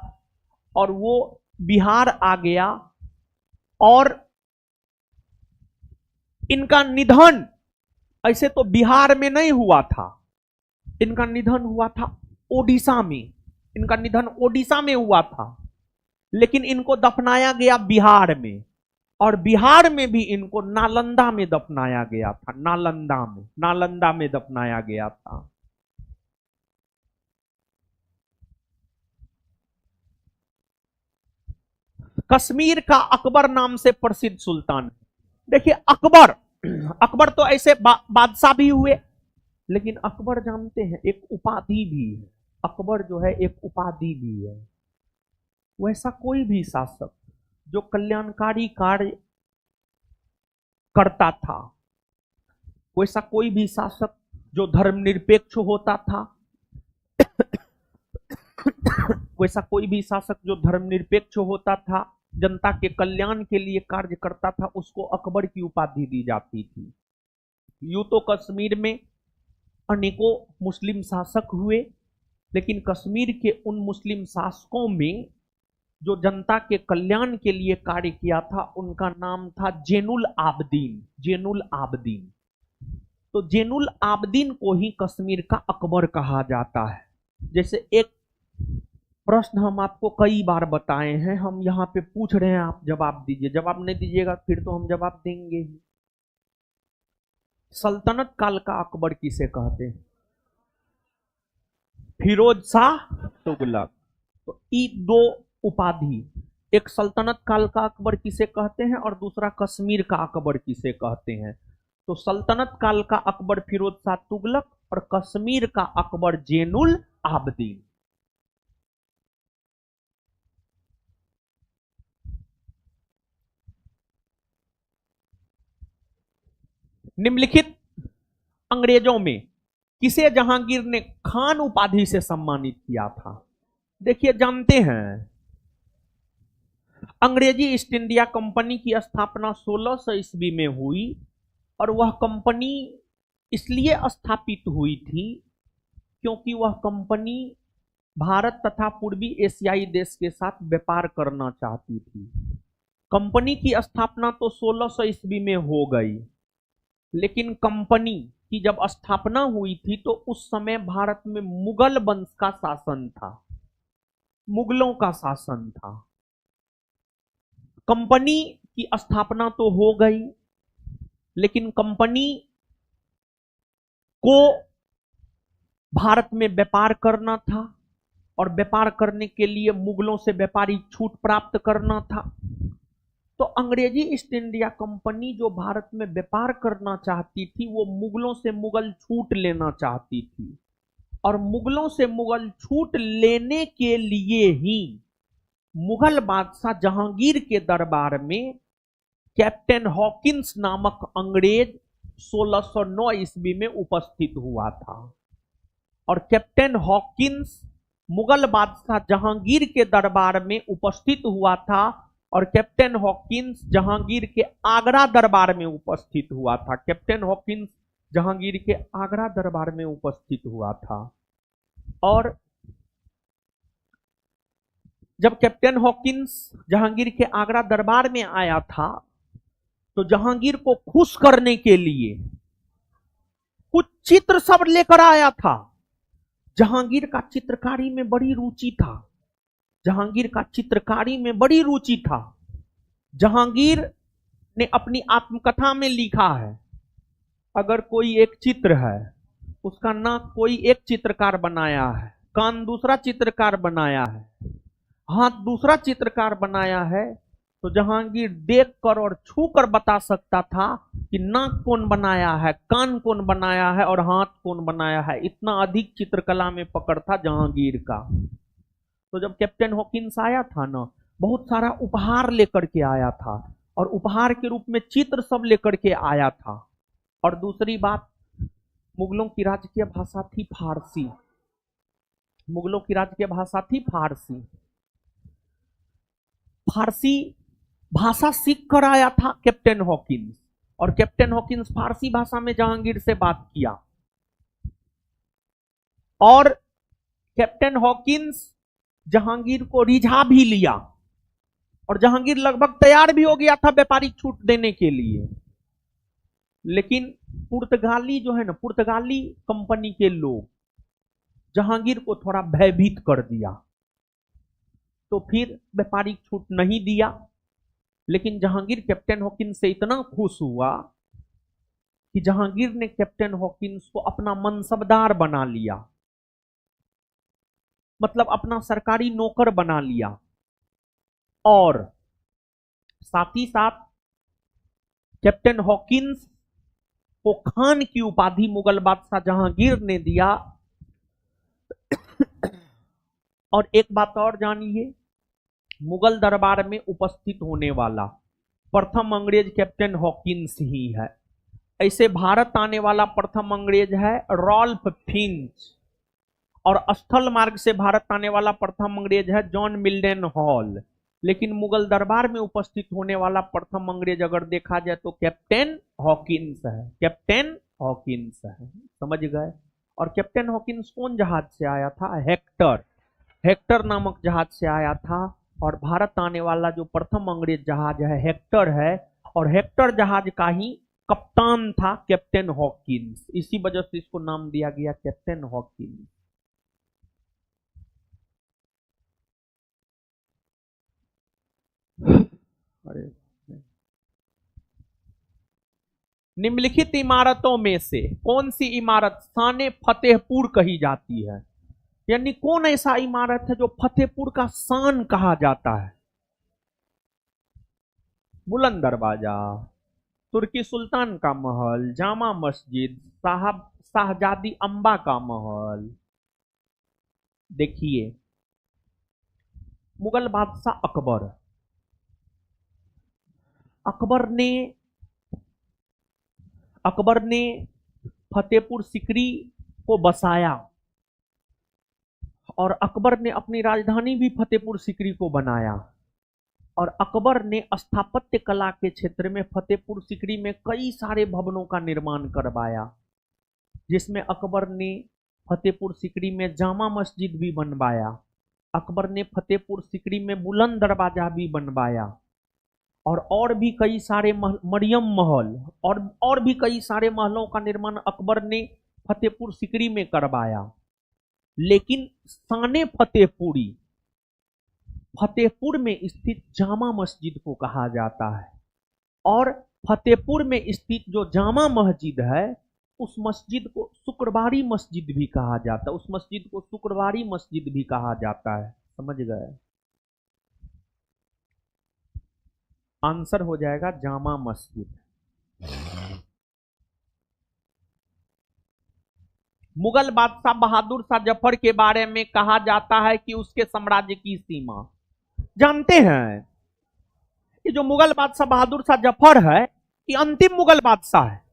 और वो बिहार आ गया। और इनका निधन ऐसे तो बिहार में नहीं हुआ था, इनका निधन हुआ था ओडिशा में, इनका निधन ओडिशा में हुआ था, लेकिन इनको दफनाया गया बिहार में, और बिहार में भी इनको नालंदा में दफनाया गया था, नालंदा में, नालंदा में दफनाया गया था। कश्मीर का अकबर नाम से प्रसिद्ध सुल्तान। देखिए अकबर, अकबर तो ऐसे बादशाह भी हुए, लेकिन अकबर जानते हैं एक उपाधि भी है, अकबर जो है एक उपाधि भी है। वैसा कोई भी शासक जो कल्याणकारी कार्य करता था, वैसा कोई भी शासक जो धर्मनिरपेक्ष होता था, वैसा कोई भी शासक जो धर्मनिरपेक्ष होता था, जनता के कल्याण के लिए कार्य करता था, उसको अकबर की उपाधि दी जाती थी। यूं तो कश्मीर में अनेकों मुस्लिम शासक हुए, लेकिन कश्मीर के उन मुस्लिम शासकों में जो जनता के कल्याण के लिए कार्य किया था, उनका नाम था जैनुल आबदीन, जैनुल आबदीन। तो जैनुल आबदीन को ही कश्मीर का अकबर कहा जाता है। जैसे एक प्रश्न हम आपको कई बार बताए हैं, हम यहाँ पे पूछ रहे हैं, आप जवाब दीजिए, जवाब नहीं दीजिएगा फिर तो हम जवाब देंगे ही। सल्तनत काल का अकबर किसे कहते हैं? फिरोज शाह तुगलक। तो ये दो उपाधि, एक सल्तनत काल का अकबर किसे कहते हैं और दूसरा कश्मीर का अकबर किसे कहते हैं। तो सल्तनत काल का अकबर फिरोज शाह तुगलक और कश्मीर का अकबर जैनुल आबदीन। निम्नलिखित अंग्रेजों में किसे जहांगीर ने खान उपाधि से सम्मानित किया था? देखिए जानते हैं, अंग्रेजी ईस्ट इंडिया कंपनी की स्थापना 1600 ईस्वी में हुई और वह कंपनी इसलिए स्थापित हुई थी क्योंकि वह कंपनी भारत तथा पूर्वी एशियाई देश के साथ व्यापार करना चाहती थी। कंपनी की स्थापना तो 1600 ईस्वी में हो गई, लेकिन कंपनी की जब स्थापना हुई थी तो उस समय भारत में मुगल वंश का शासन था, मुगलों का शासन था। कंपनी की स्थापना तो हो गई, लेकिन कंपनी को भारत में व्यापार करना था और व्यापार करने के लिए मुगलों से व्यापारिक छूट प्राप्त करना था। तो अंग्रेजी ईस्ट इंडिया कंपनी जो भारत में व्यापार करना चाहती थी वो मुगलों से मुगल छूट लेना चाहती थी, और मुगलों से मुगल छूट लेने के लिए ही मुगल बादशाह जहांगीर के दरबार में कैप्टन हॉकिंस नामक अंग्रेज 1609 ईस्वी में उपस्थित हुआ था। और कैप्टन हॉकिंस मुगल बादशाह जहांगीर के दरबार में उपस्थित हुआ था, और कैप्टन हॉकिंस जहांगीर के आगरा दरबार में उपस्थित हुआ था। कैप्टन हॉकिंस जहांगीर के आगरा दरबार में उपस्थित हुआ था। और जब कैप्टन हॉकिंस जहांगीर के आगरा दरबार में आया था तो जहांगीर को खुश करने के लिए कुछ चित्र सब लेकर आया था। जहांगीर का चित्रकारी में बड़ी रुचि था, जहांगीर का चित्रकारी में बड़ी रुचि था। जहांगीर ने अपनी आत्मकथा में लिखा है, अगर कोई एक चित्र है, उसका नाक कोई एक चित्रकार बनाया है, कान दूसरा चित्रकार बनाया है, हाथ दूसरा चित्रकार बनाया है, तो जहांगीर देखकर और छूकर बता सकता था कि नाक कौन बनाया है, कान कौन बनाया है और हाथ कौन बनाया है। इतना अधिक चित्रकला में पकड़ था जहांगीर का। तो जब कैप्टन हॉकिंस आया था ना, बहुत सारा उपहार लेकर के आया था, और उपहार के रूप में चित्र सब लेकर के आया था। और दूसरी बात, मुगलों की राजकीय भाषा थी फारसी। मुगलों की राजकीय भाषा थी फारसी। फारसी भाषा सीख कर आया था कैप्टन हॉकिंस, और कैप्टन हॉकिंस फारसी भाषा में जहांगीर से बात किया, और कैप्टन हॉकिंस जहांगीर को रिझा भी लिया, और जहांगीर लगभग तैयार भी हो गया था व्यापारिक छूट देने के लिए। लेकिन पुर्तगाली जो है ना, पुर्तगाली कंपनी के लोग जहांगीर को थोड़ा भयभीत कर दिया, तो फिर व्यापारिक छूट नहीं दिया। लेकिन जहांगीर कैप्टन हॉकिंस से इतना खुश हुआ कि जहांगीर ने कैप्टन हॉकिंस को अपना मनसबदार बना लिया, मतलब अपना सरकारी नौकर बना लिया। और साथ ही साथ कैप्टन हॉकिंस को खान की उपाधि मुगल बादशाह जहांगीर ने दिया। और एक बात और जानिए, मुगल दरबार में उपस्थित होने वाला प्रथम अंग्रेज कैप्टन हॉकिंस ही है। ऐसे भारत आने वाला प्रथम अंग्रेज है रॉल्फ फिंच, और स्थल मार्ग से भारत आने वाला प्रथम अंग्रेज है जॉन मिल्डन हॉल। लेकिन मुगल दरबार में उपस्थित होने वाला प्रथम अंग्रेज अगर देखा जाए तो कैप्टन हॉकिंस है, कैप्टन हॉकिंस है। समझ गए? और कैप्टन हॉकिंस कौन जहाज से आया था? हेक्टर, हेक्टर नामक जहाज से आया था। और भारत आने वाला जो प्रथम अंग्रेज जहाज है हेक्टर है, और हेक्टर जहाज का ही कप्तान था कैप्टन हॉकिंस। इसी वजह से इसको नाम दिया गया कैप्टन हॉकिंस। अरे, निम्नलिखित इमारतों में से कौन सी इमारत शान फतेहपुर कही जाती है? यानी कौन ऐसा इमारत है जो फतेहपुर का शान कहा जाता है? बुलंद दरवाजा, तुर्की सुल्तान का महल, जामा मस्जिद, साहब शाहजादी अंबा का महल। देखिए, मुगल बादशाह अकबर, अकबर ने फतेहपुर सिकरी को बसाया, और अकबर ने अपनी राजधानी भी फतेहपुर सिकरी को बनाया। और अकबर ने स्थापत्य कला के क्षेत्र में फतेहपुर सीकरी में कई सारे भवनों का निर्माण करवाया, जिसमें अकबर ने फतेहपुर सीकरी में जामा मस्जिद भी बनवाया, अकबर ने फतेहपुर सीकरी में बुलंद दरवाजा भी बनवाया, और भी कई सारे मरियम महल और भी कई सारे महलों का निर्माण अकबर ने फतेहपुर सीकरी में करवाया। लेकिन शान फतेहपुरी फतेहपुर में स्थित जामा मस्जिद को कहा जाता है, और फतेहपुर में स्थित जो जामा मस्जिद है उस मस्जिद को शुक्रवारी मस्जिद भी कहा जाता है, उस मस्जिद को शुक्रवारी मस्जिद भी कहा जाता है। समझ गए? आंसर हो जाएगा जामा मस्जिद। मुगल बादशाह बहादुर शाह जफर के बारे में कहा जाता है कि उसके साम्राज्य की सीमा, जानते हैं ये जो मुगल बादशाह बहादुर शाह जफर है ये अंतिम मुगल बादशाह है,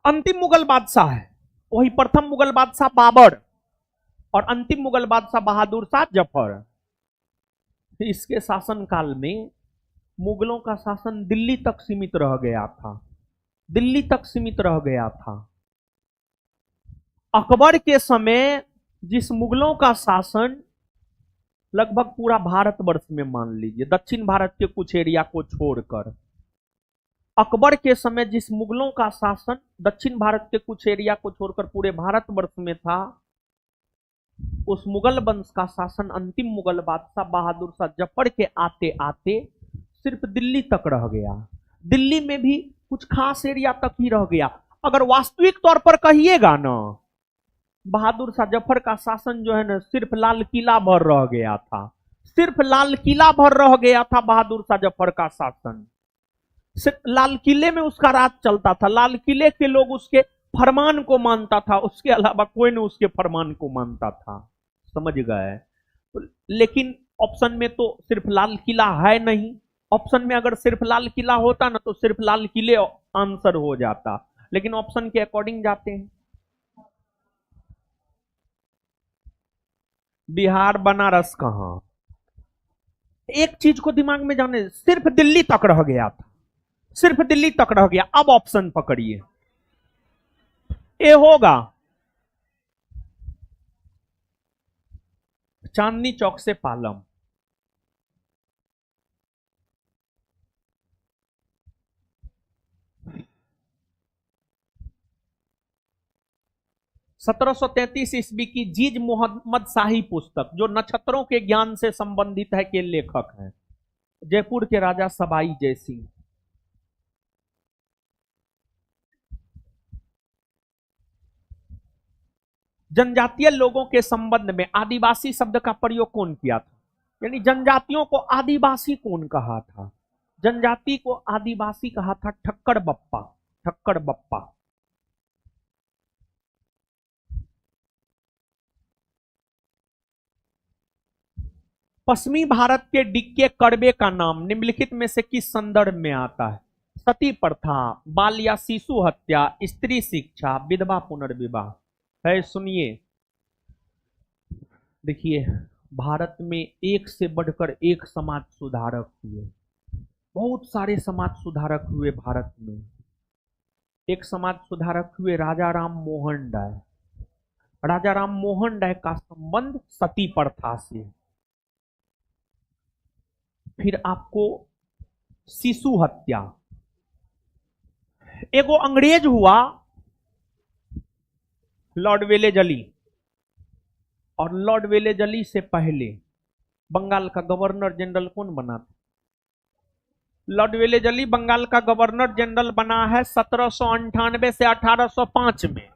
अंतिम मुगल बादशाह है। वही प्रथम मुगल बादशाह बाबर और अंतिम मुगल बादशाह बहादुर शाह जफर। इसके शासनकाल में मुगलों का शासन दिल्ली तक सीमित रह गया था, दिल्ली तक सीमित रह गया था। अकबर के समय जिस मुगलों का शासन लगभग पूरा भारतवर्ष में, मान लीजिए दक्षिण भारत के कुछ एरिया को छोड़कर, अकबर के समय जिस मुगलों का शासन दक्षिण भारत के कुछ एरिया को छोड़कर पूरे भारतवर्ष में था, उस मुगल वंश का शासन अंतिम मुगल बादशाह बहादुर शाह जफर के आते आते सिर्फ दिल्ली तक रह गया। दिल्ली में भी कुछ खास एरिया तक ही रह गया। अगर वास्तविक तौर पर कहिएगा ना, बहादुर शाह जफर का शासन जो है ना सिर्फ लाल किला भर रह गया था, सिर्फ लाल किला भर रह गया था बहादुर शाह जफर का शासन। सिर्फ लाल किले में उसका राज चलता था, लाल किले के लोग उसके फरमान को मानता था, उसके अलावा कोई नहीं उसके फरमान को मानता था। समझ गए? लेकिन ऑप्शन में तो सिर्फ लाल किला है नहीं, ऑप्शन में अगर सिर्फ लाल किला होता ना तो सिर्फ लाल किले आंसर हो जाता, लेकिन ऑप्शन के अकॉर्डिंग जाते हैं। बिहार बनारस कहां? एक चीज को दिमाग में जाने, सिर्फ दिल्ली तक रह गया था, सिर्फ दिल्ली तक रह गया। अब ऑप्शन पकड़िए, ए होगा चांदनी चौक से पालम, 1733 ईस्वी की जीज मोहम्मद शाही पुस्तक जो नक्षत्रों के ज्ञान से संबंधित है के लेखक हैं जयपुर के राजा सवाई जयसिंह। जनजातीय लोगों के संबंध में आदिवासी शब्द का प्रयोग कौन किया था? यानी जनजातियों को आदिवासी कौन कहा था? जनजाति को आदिवासी कहा था ठक्कर बप्पा, ठक्कर बप्पा। पश्चिमी भारत के डिक्के कड़वे का नाम निम्नलिखित में से किस संदर्भ में आता है? सती प्रथा, बाल या शिशु हत्या, स्त्री शिक्षा, विधवा पुनर्विवाह। है सुनिए, देखिए भारत में एक से बढ़कर एक समाज सुधारक हुए, बहुत सारे समाज सुधारक हुए भारत में। एक समाज सुधारक हुए राजा राम मोहन राय। राजा राम मोहन राय का संबंध सती प्रथा से। फिर आपको शिशु हत्या, एगो अंग्रेज हुआ लॉर्ड वेलेजली, और लॉर्ड वेलेजली से पहले बंगाल का गवर्नर जनरल कौन बना था? लॉर्ड वेलेजली बंगाल का गवर्नर जनरल बना है 1798 से 1805 में,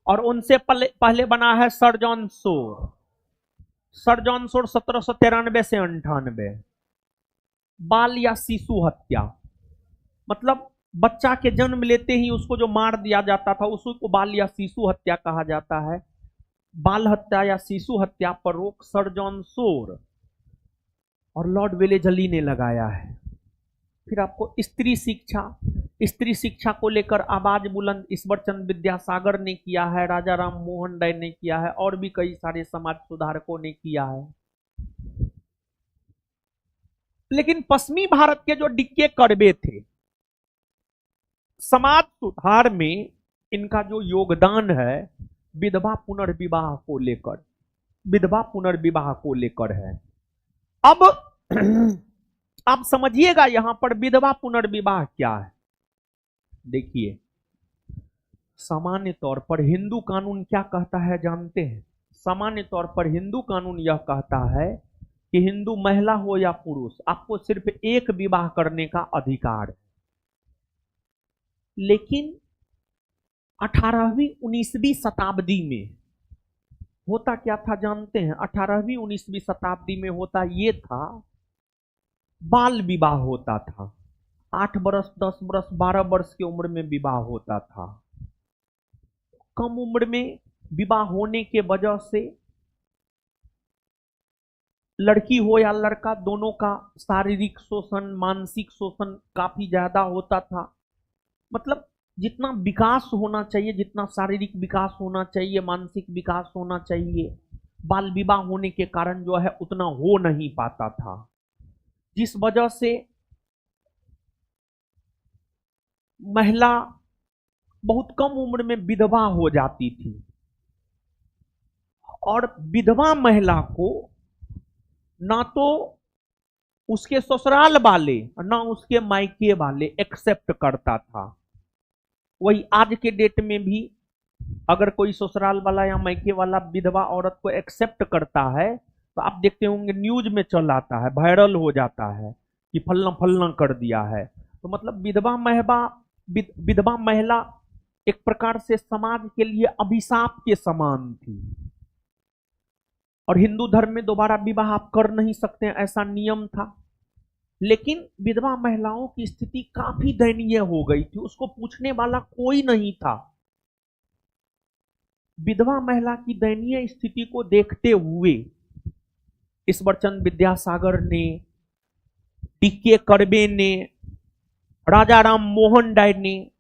और उनसे पहले बना है सर जॉन सोर। सर जॉन सोर 1793 से 98। बाल या शिशु हत्या मतलब बच्चा के जन्म लेते ही उसको जो मार दिया जाता था उसी को बाल या शिशु हत्या कहा जाता है। बाल हत्या या शिशु हत्या पर रोक सर जॉन सोर और लॉर्ड वेलेजली ने लगाया है। फिर आपको स्त्री शिक्षा, स्त्री शिक्षा को लेकर आवाज बुलंद ईश्वर चंद्र विद्यासागर ने किया है, राजा राम मोहन राय ने किया है, और भी कई सारे समाज सुधारकों ने किया है। लेकिन पश्चिमी भारत के जो डिक्के कड़वे थे, समाज सुधार में इनका जो योगदान है विधवा पुनर्विवाह को लेकर, विधवा पुनर्विवाह को लेकर है। अब आप समझिएगा यहां पर विधवा पुनर्विवाह क्या है। देखिए, सामान्य तौर पर हिंदू कानून क्या कहता है जानते हैं? सामान्य तौर पर हिंदू कानून यह कहता है कि हिंदू महिला हो या पुरुष, आपको सिर्फ एक विवाह करने का अधिकार है। लेकिन 18वीं 19वीं शताब्दी में होता क्या था जानते हैं? 18वीं 19वीं शताब्दी में होता ये था, बाल विवाह होता था। 8 वर्ष 10 वर्ष 12 वर्ष की उम्र में विवाह होता था। कम उम्र में विवाह होने के वजह से लड़की हो या लड़का, दोनों का शारीरिक शोषण, मानसिक शोषण काफी ज्यादा होता था। मतलब जितना विकास होना चाहिए, जितना शारीरिक विकास होना चाहिए, मानसिक विकास होना चाहिए, बाल विवाह होने के कारण जो है उतना हो नहीं पाता था, जिस वजह से महिला बहुत कम उम्र में विधवा हो जाती थी। और विधवा महिला को ना तो उसके ससुराल वाले ना उसके मायके वाले एक्सेप्ट करता था। वही आज के डेट में भी अगर कोई ससुराल वाला या मायके वाला विधवा औरत को एक्सेप्ट करता है तो आप देखते होंगे न्यूज में चल आता है, वायरल हो जाता है कि फलना फलना कर दिया है। तो मतलब विधवा महिला एक प्रकार से समाज के लिए अभिशाप के समान थी। और हिंदू धर्म में दोबारा विवाह आप कर नहीं सकते, ऐसा नियम था। लेकिन विधवा महिलाओं की स्थिति काफी दयनीय हो गई थी, उसको पूछने वाला कोई नहीं था। विधवा महिला की दयनीय स्थिति को देखते हुए ईश्वरचंद विद्यासागर ने, डी.के. कर्वे ने, राजा राम मोहन राय ने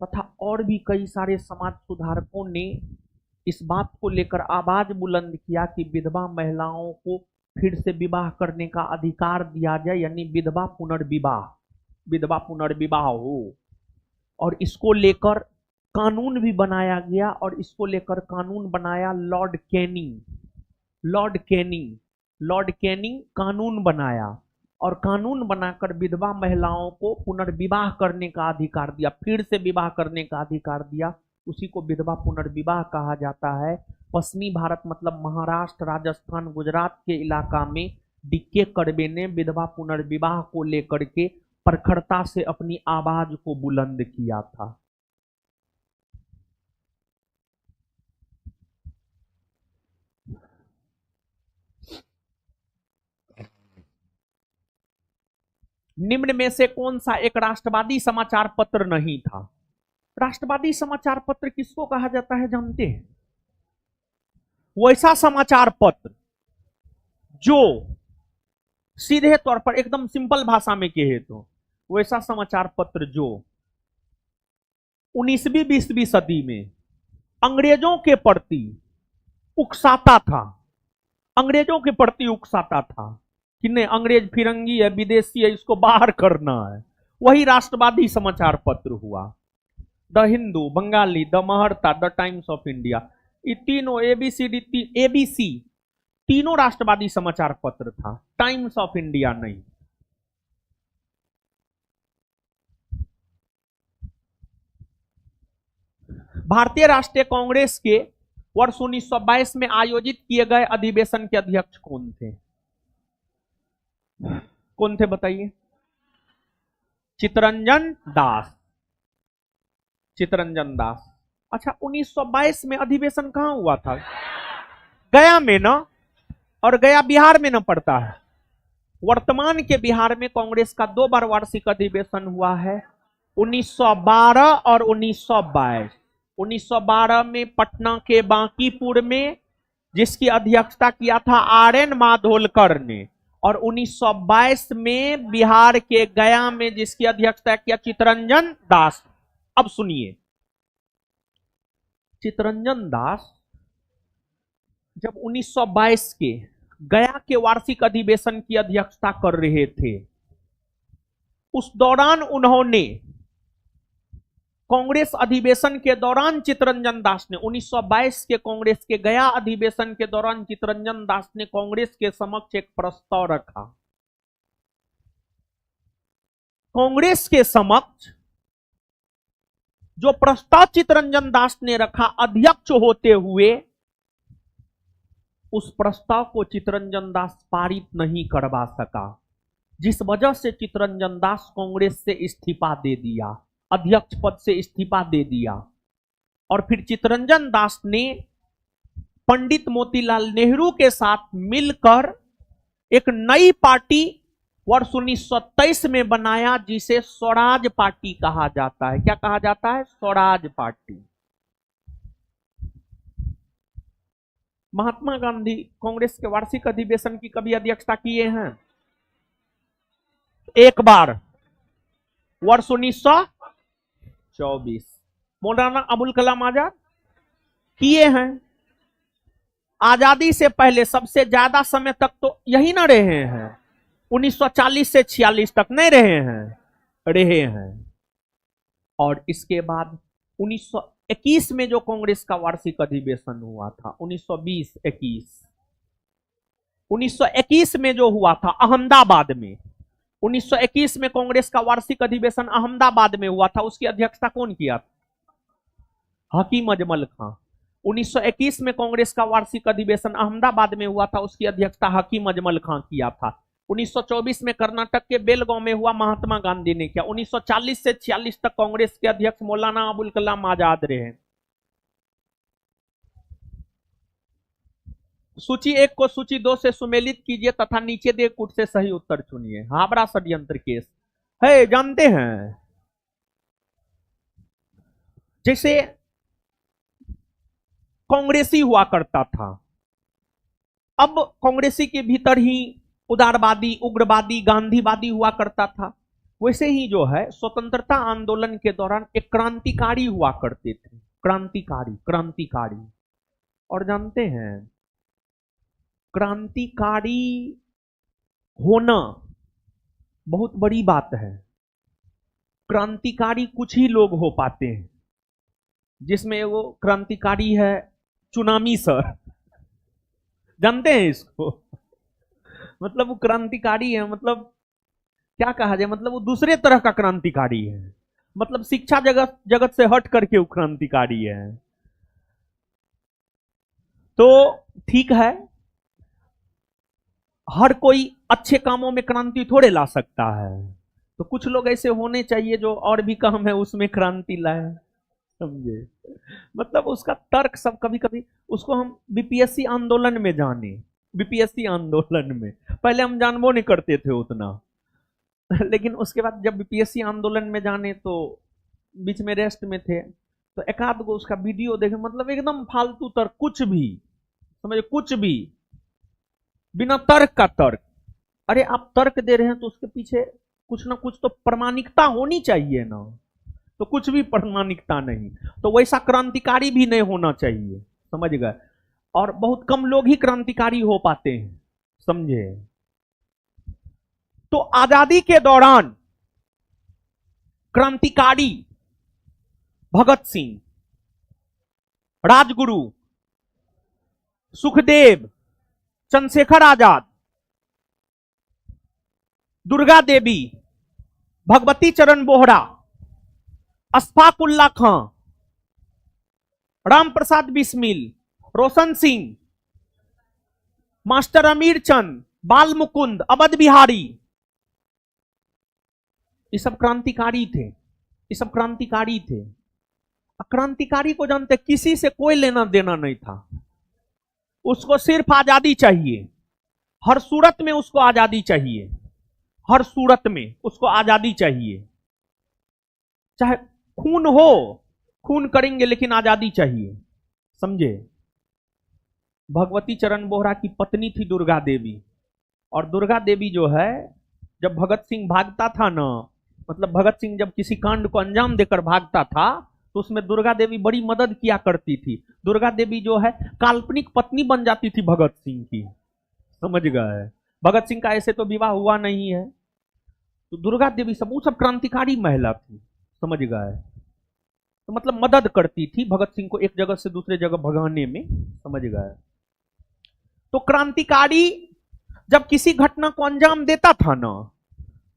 तथा और भी कई सारे समाज सुधारकों ने इस बात को लेकर आवाज बुलंद किया कि विधवा महिलाओं को फिर से विवाह करने का अधिकार दिया जाए, यानी विधवा पुनर्विवाह हो। और इसको लेकर कानून भी बनाया गया, और इसको लेकर कानून बनाया लॉर्ड कैनिंग कानून बनाया, और कानून बनाकर विधवा महिलाओं को पुनर्विवाह करने का अधिकार दिया, फिर से विवाह करने का अधिकार दिया। उसी को विधवा पुनर्विवाह कहा जाता है। पश्चिमी भारत मतलब महाराष्ट्र, राजस्थान, गुजरात के इलाका में डी.के. कर्वे ने विधवा पुनर्विवाह को लेकर के प्रखरता से अपनी आवाज को बुलंद किया था। निम्न में से कौन सा एक राष्ट्रवादी समाचार पत्र नहीं था? राष्ट्रवादी समाचार पत्र किसको कहा जाता है जानते हैं? वैसा समाचार पत्र जो सीधे तौर पर एकदम सिंपल भाषा में कहे तो वैसा समाचार पत्र जो 19वीं 20वीं सदी में अंग्रेजों के प्रति उकसाता था, कि नहीं अंग्रेज फिरंगी है, विदेशी है, इसको बाहर करना है। वही राष्ट्रवादी समाचार पत्र हुआ। The Hindu, Bengali, the Mahratta, the Times of India, ये तीनों एबीसी तीनों राष्ट्रवादी समाचार पत्र था, टाइम्स ऑफ इंडिया नहीं। भारतीय राष्ट्रीय कांग्रेस के वर्ष 1922 में आयोजित किए गए अधिवेशन के अध्यक्ष कौन थे? बताइए। चित्तरंजन दास। अच्छा, 1922 में अधिवेशन कहां हुआ था? गया में ना, और गया बिहार में ना पड़ता है। वर्तमान के बिहार में कांग्रेस का 2 बार वार्षिक अधिवेशन हुआ है, 1912 और 1922। 1912 में पटना के बांकीपुर में, जिसकी अध्यक्षता किया था आर.एन. माधोलकर ने, और 1922 में बिहार के गया में जिसकी अध्यक्षता किया चित्तरंजन दास। अब सुनिए, चित्तरंजन दास जब 1922 के गया के वार्षिक अधिवेशन की अध्यक्षता कर रहे थे। उस दौरान उन्होंने कांग्रेस अधिवेशन के दौरान चित्तरंजन दास ने 1922 के कांग्रेस के गया अधिवेशन के दौरान चित्तरंजन दास ने कांग्रेस के समक्ष एक प्रस्ताव रखा। कांग्रेस के समक्ष जो प्रस्ताव चित्तरंजन दास ने रखा अध्यक्ष होते हुए, उस प्रस्ताव को चित्तरंजन दास पारित नहीं करवा सका, जिस वजह से चित्तरंजन दास कांग्रेस से इस्तीफा दे दिया, अध्यक्ष पद से इस्तीफा दे दिया। और फिर चित्तरंजन दास ने पंडित मोतीलाल नेहरू के साथ मिलकर एक नई पार्टी वर्ष 1923 में बनाया, जिसे स्वराज पार्टी कहा जाता है। क्या कहा जाता है? स्वराज पार्टी। महात्मा गांधी कांग्रेस के वार्षिक अधिवेशन की कभी अध्यक्षता किए हैं? एक बार, वर्ष 1924। मौलाना अबुल कलाम आजाद किए हैं। आजादी से पहले सबसे ज्यादा समय तक तो यही ना रहे हैं, 1940 से 46 तक नहीं रहे हैं। और इसके बाद 1921 में जो कांग्रेस का वार्षिक अधिवेशन हुआ था, 1921 में जो हुआ था अहमदाबाद में, 1921 में कांग्रेस का वार्षिक अधिवेशन अहमदाबाद में हुआ था। उसकी अध्यक्षता कौन किया था? हकीम अजमल खां। 1921 में कांग्रेस का वार्षिक अधिवेशन अहमदाबाद में हुआ था, उसकी अध्यक्षता हकीम अजमल खां किया था। 1924 में कर्नाटक के बेलगांव में हुआ, महात्मा गांधी ने किया। 1940 से 46 तक कांग्रेस के अध्यक्ष मौलाना अबुल कलाम आजाद रहे। सूची 1 को सूची 2 से सुमेलित कीजिए तथा नीचे दिए कूट से सही उत्तर चुनिए। हावड़ा षड्यंत्र केस है, जानते हैं? जैसे कांग्रेसी हुआ करता था, अब कांग्रेसी के भीतर ही उदारवादी, उग्रवादी, गांधीवादी हुआ करता था। वैसे ही जो है स्वतंत्रता आंदोलन के दौरान एक क्रांतिकारी हुआ करते थे। क्रांतिकारी। और जानते हैं, क्रांतिकारी होना बहुत बड़ी बात है। क्रांतिकारी कुछ ही लोग हो पाते हैं, जिसमें वो क्रांतिकारी है चुनामी सर। जानते हैं इसको? मतलब वो क्रांतिकारी है, मतलब क्या कहा जाए, मतलब वो दूसरे तरह का क्रांतिकारी है। मतलब शिक्षा जगत से हट करके वो क्रांतिकारी है। तो ठीक है, हर कोई अच्छे कामों में क्रांति थोड़े ला सकता है, तो कुछ लोग ऐसे होने चाहिए जो और भी काम है उसमें क्रांति लाए, समझे? मतलब उसका तर्क सब, कभी कभी उसको हम बीपीएससी आंदोलन में जाने। बीपीएससी आंदोलन में पहले हम जानबो नहीं करते थे उतना, लेकिन उसके बाद जब बीपीएससी आंदोलन में जाने तो बीच में रेस्ट में थे, तो एक आध गो उसका वीडियो देखे। मतलब एकदम फालतू तर्क, कुछ भी समझे, कुछ भी बिना तर्क का तर्क। अरे आप तर्क दे रहे हैं तो उसके पीछे कुछ ना कुछ तो प्रामाणिकता होनी चाहिए ना, तो कुछ भी प्रामाणिकता नहीं। तो वैसा क्रांतिकारी भी नहीं होना चाहिए, समझ गए? और बहुत कम लोग ही क्रांतिकारी हो पाते हैं, समझे? तो आजादी के दौरान क्रांतिकारी भगत सिंह, राजगुरु, सुखदेव, चंद्रशेखर आजाद, दुर्गा देवी, भगवती चरण बोहरा, अशफाक उल्ला खां, राम प्रसाद बिस्मिल, रोशन सिंह, मास्टर अमीर चंद, बाल मुकुंद, अवध बिहारी, ये सब क्रांतिकारी थे। ये सब क्रांतिकारी थे। क्रांतिकारी को जानते, किसी से कोई लेना देना नहीं था, उसको सिर्फ आजादी चाहिए। हर सूरत में उसको आजादी चाहिए, हर सूरत में उसको आजादी चाहिए। चाहे खून हो, खून करेंगे लेकिन आजादी चाहिए, समझे? भगवती चरण बोहरा की पत्नी थी दुर्गा देवी, और दुर्गा देवी जो है, जब भगत सिंह भागता था ना, मतलब भगत सिंह जब किसी कांड को अंजाम देकर भागता था, तो उसमें दुर्गा देवी बड़ी मदद किया करती थी। दुर्गा देवी जो है काल्पनिक पत्नी बन जाती थी भगत सिंह की, समझ गए। भगत सिंह का ऐसे तो विवाह हुआ नहीं है। तो दुर्गा देवी सब वो सब क्रांतिकारी महिला थी, समझ गए। तो मतलब मदद करती थी भगत सिंह को एक जगह से दूसरे जगह भगाने में, समझ गए। तो क्रांतिकारी जब किसी घटना को अंजाम देता था ना,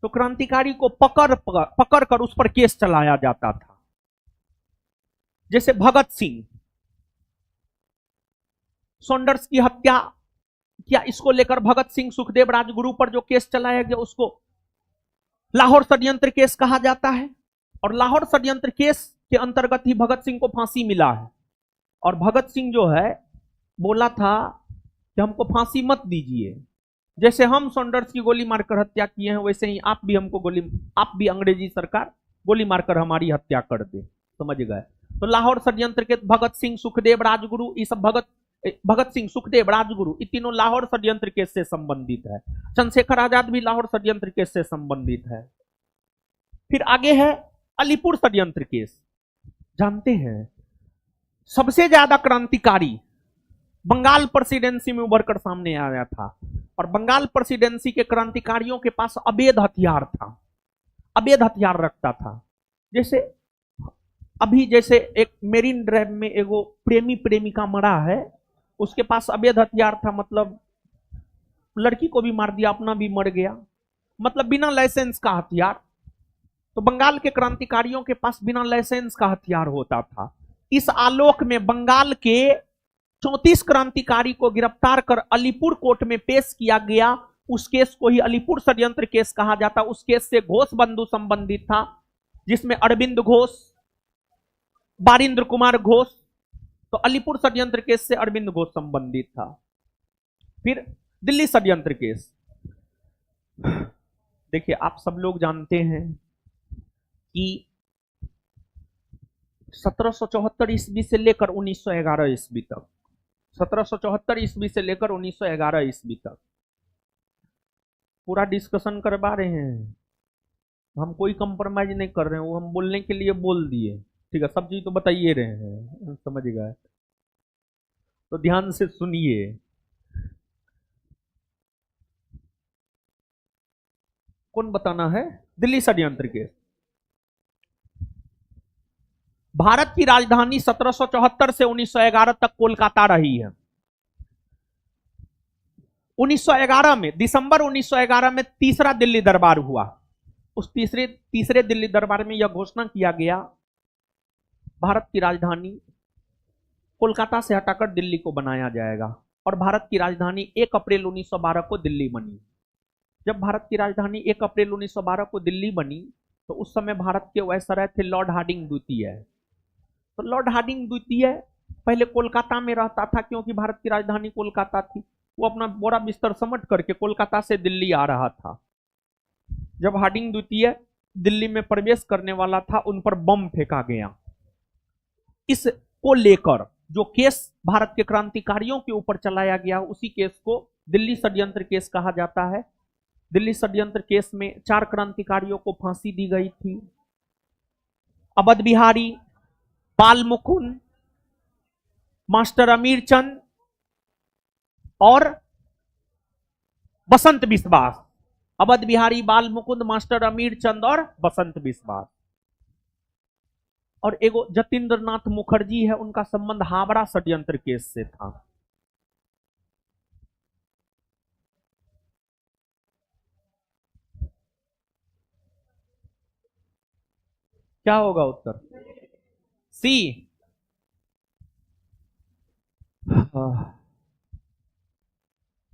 तो क्रांतिकारी को पकड़ कर उस पर केस चलाया जाता था। जैसे भगत सिंह सॉन्डर्स की हत्या किया, इसको लेकर भगत सिंह सुखदेव राजगुरु पर जो केस चलाया गया उसको लाहौर षड्यंत्र केस कहा जाता है। और लाहौर षड्यंत्र केस के अंतर्गत ही भगत सिंह को फांसी मिला है। और भगत सिंह जो है बोला था कि हमको फांसी मत दीजिए, जैसे हम सॉन्डर्स की गोली मारकर हत्या किए हैं वैसे ही आप भी हमको आप भी अंग्रेजी सरकार गोली मारकर हमारी हत्या कर दे, समझ गए। तो लाहौर षड्यंत्र के भगत सिंह सुखदेव राजगुरु, ये सब भगत सिंह सुखदेव राजगुरु ये तीनों लाहौर षड्यंत्र केस से संबंधित है। चंद्रशेखर आजाद भी लाहौर षड्यंत्र केस से संबंधित है। फिर आगे है अलीपुर षड्यंत्र केस। जानते हैं सबसे ज्यादा क्रांतिकारी बंगाल प्रेसिडेंसी में उभरकर सामने आया था। और बंगाल प्रेसिडेंसी के क्रांतिकारियों के पास अवैध हथियार था, अवैध हथियार रखता था। जैसे अभी जैसे एक मेरीन ड्राइव में एगो प्रेमी प्रेमिका मरा है, उसके पास अवैध हथियार था, मतलब लड़की को भी मार दिया, अपना भी मर गया, मतलब बिना लाइसेंस का हथियार। तो बंगाल के क्रांतिकारियों के पास बिना लाइसेंस का हथियार होता था। इस आलोक में बंगाल के 34 क्रांतिकारी को गिरफ्तार कर अलीपुर कोर्ट में पेश किया गया। उस केस को ही अलीपुर षड्यंत्र केस कहा जाता। उस केस से घोष बंधु संबंधित था, जिसमें अरविंद घोष, बारिंद्र कुमार घोष। तो अलीपुर षड्यंत्र केस से अरविंद घोष संबंधित था। फिर दिल्ली षड्यंत्र केस। देखिए आप सब लोग जानते हैं कि 1774 ईस्वी से लेकर 1911 ईस्वी तक, 1774 ईस्वी से लेकर 1911 ईस्वी तक पूरा डिस्कशन करवा रहे हैं हम, कोई कंप्रोमाइज नहीं कर रहे हैं। वो हम बोलने के लिए बोल दिए, ठीक है, सब चीज तो बताइए रहे हैं, समझ गए। तो ध्यान से सुनिए। कौन बताना है? दिल्ली षड्यंत्र केस। भारत की राजधानी 1774 से 1911 तक कोलकाता रही है। 1911 में, दिसंबर 1911 में तीसरा दिल्ली दरबार हुआ। उस तीसरे दिल्ली दरबार में यह घोषणा किया गया भारत की राजधानी कोलकाता से हटाकर दिल्ली को बनाया जाएगा। और भारत की राजधानी 1 अप्रैल 1912 को दिल्ली बनी। जब भारत की राजधानी 1 अप्रैल 1912 को दिल्ली बनी, तो उस समय भारत के वायसराय थे लॉर्ड हार्डिंग द्वितीय। तो लॉर्ड हार्डिंग द्वितीय पहले कोलकाता में रहता था, क्योंकि भारत की राजधानी कोलकाता थी। वो अपना बोरा बिस्तर समेट करके कोलकाता से दिल्ली आ रहा था। जब हार्डिंग द्वितीय दिल्ली में प्रवेश करने वाला था, उन पर बम फेंका गया। इसको लेकर जो केस भारत के क्रांतिकारियों के ऊपर चलाया गया, उसी केस को दिल्ली षड्यंत्र केस कहा जाता है। दिल्ली षड्यंत्र केस में 4 क्रांतिकारियों को फांसी दी गई थी। अवध बिहारी, बाल मुकुंद, मास्टर अमीर चंद और बसंत बिस्वास। अवध बिहारी, बाल मुकुंद, मास्टर अमीर चंद और बसंत बिस्वास। और एगो जतीन्द्र नाथ मुखर्जी है, उनका संबंध हावड़ा षड्यंत्र केस से था। क्या होगा उत्तर? सी।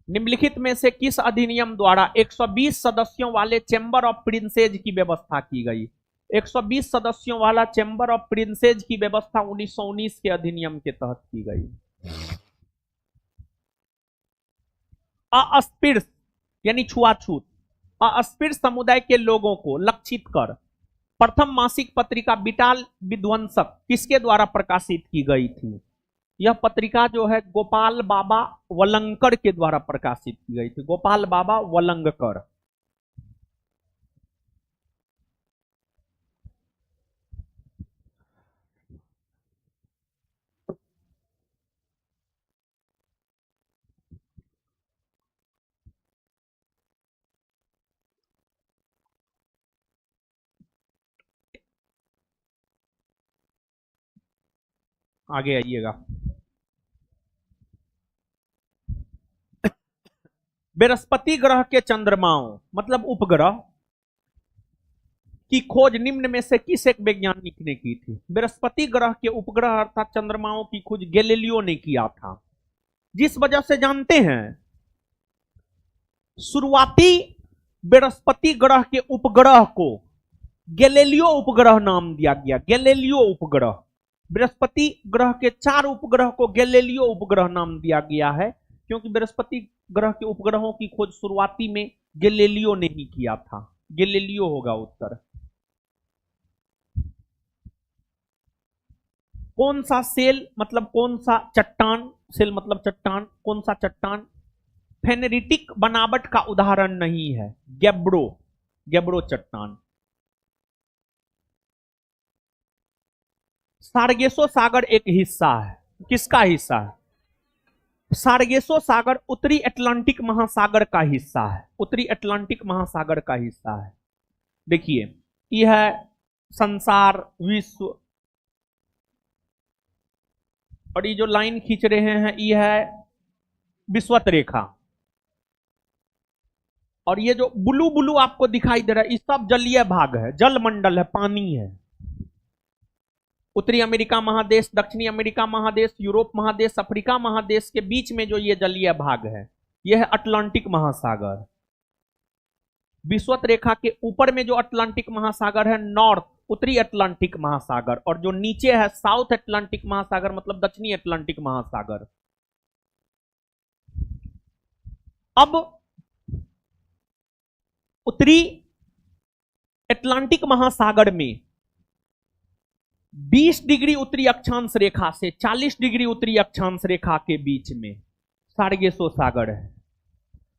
निम्नलिखित में से किस अधिनियम द्वारा 120 सदस्यों वाले चैम्बर ऑफ प्रिंसेज की व्यवस्था की गई? 120 सदस्यों वाला चैम्बर ऑफ प्रिंसेज की व्यवस्था 1919 के अधिनियम के तहत की गई। अस्पृश्य यानी छुआछूत, अस्पृश्य समुदाय के लोगों को लक्षित कर प्रथम मासिक पत्रिका बिटाल विध्वंसक किसके द्वारा प्रकाशित की गई थी? यह पत्रिका जो है गोपाल बाबा वलंकर के द्वारा प्रकाशित की गई थी। गोपाल बाबा वलंगकर। आगे आइएगा। बृहस्पति ग्रह के चंद्रमाओं मतलब उपग्रह की खोज निम्न में से किस एक वैज्ञानिक ने की थी? बृहस्पति ग्रह के उपग्रह अर्थात चंद्रमाओं की खोज गैलीलियो ने किया था, जिस वजह से जानते हैं शुरुआती बृहस्पति ग्रह के उपग्रह को गैलीलियो उपग्रह नाम दिया गया। गैलीलियो उपग्रह, बृहस्पति ग्रह के 4 उपग्रह को गैलीलियो उपग्रह नाम दिया गया है, क्योंकि बृहस्पति ग्रह के उपग्रहों की खोज शुरुआती में गैलीलियो ने ही किया था। गैलीलियो होगा उत्तर। कौन सा सेल मतलब कौन सा चट्टान, सेल मतलब चट्टान, कौन सा चट्टान फेनेरिटिक बनावट का उदाहरण नहीं है? गैब्रो, गैब्रो चट्टान। सारगेसो सागर एक हिस्सा है, किसका हिस्सा है? सारगेसो सागर उत्तरी अटलांटिक महासागर का हिस्सा है, उत्तरी अटलांटिक महासागर का हिस्सा है। देखिए यह है संसार, विश्व, और ये जो लाइन खींच रहे हैं यह है विषुवत रेखा, और ये जो ब्लू ब्लू आपको दिखाई दे रहा है ये सब जलीय भाग है, जल मंडल है, पानी है। उत्तरी अमेरिका महादेश, दक्षिणी अमेरिका महादेश, यूरोप महादेश, अफ्रीका महादेश के बीच में जो ये जलीय भाग है यह है अटलांटिक महासागर। विषुवत रेखा के ऊपर में जो अटलांटिक महासागर है नॉर्थ, उत्तरी अटलांटिक महासागर, और जो नीचे है साउथ अटलांटिक महासागर मतलब दक्षिणी अटलांटिक महासागर। अब उत्तरी अटलांटिक महासागर में 20 डिग्री उत्तरी अक्षांश रेखा से 40 डिग्री उत्तरी अक्षांश रेखा के बीच में सारगेसो सागर है।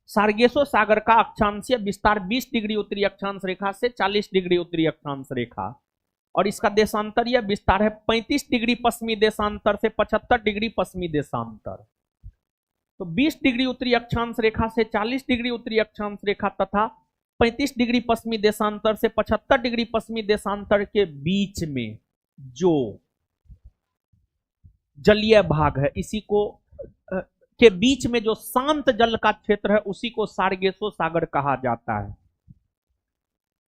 सारगेसो सागर का अक्षांशीय विस्तार 20 डिग्री उत्तरी अक्षांश रेखा से 40 डिग्री उत्तरी अक्षांश रेखा, और इसका देशांतरीय विस्तार है 35 डिग्री पश्चिमी देशांतर से 75 डिग्री पश्चिमी देशांतर। तो 20 डिग्री उत्तरी अक्षांश रेखा से 40 डिग्री उत्तरी अक्षांश रेखा तथा 35 डिग्री पश्चिमी देशांतर से 75 डिग्री पश्चिमी देशांतर के बीच में जो जलीय भाग है, इसी को के बीच में जो शांत जल का क्षेत्र है उसी को सारगेसो सागर कहा जाता है।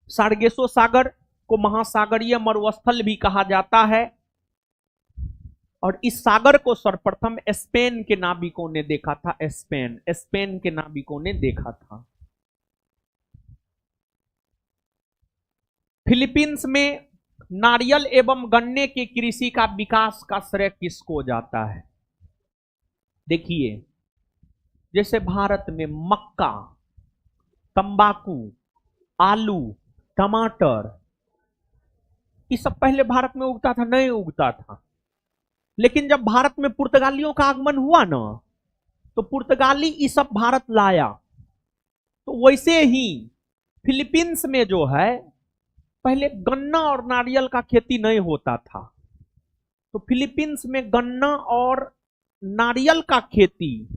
सारगेसो सागर को महासागरीय मरुस्थल भी कहा जाता है, और इस सागर को सर्वप्रथम स्पेन के नाविकों ने देखा था। स्पेन के नाविकों ने देखा था। फिलीपींस में नारियल एवं गन्ने की कृषि का विकास का श्रेय किसको जाता है? देखिए जैसे भारत में मक्का, तंबाकू, आलू, टमाटर, ये सब पहले भारत में उगता था, नहीं उगता था। लेकिन जब भारत में पुर्तगालियों का आगमन हुआ ना, तो पुर्तगाली ये सब भारत लाया। तो वैसे ही फिलीपींस में जो है पहले गन्ना और नारियल का खेती नहीं होता था, तो फिलीपींस में गन्ना और नारियल का खेती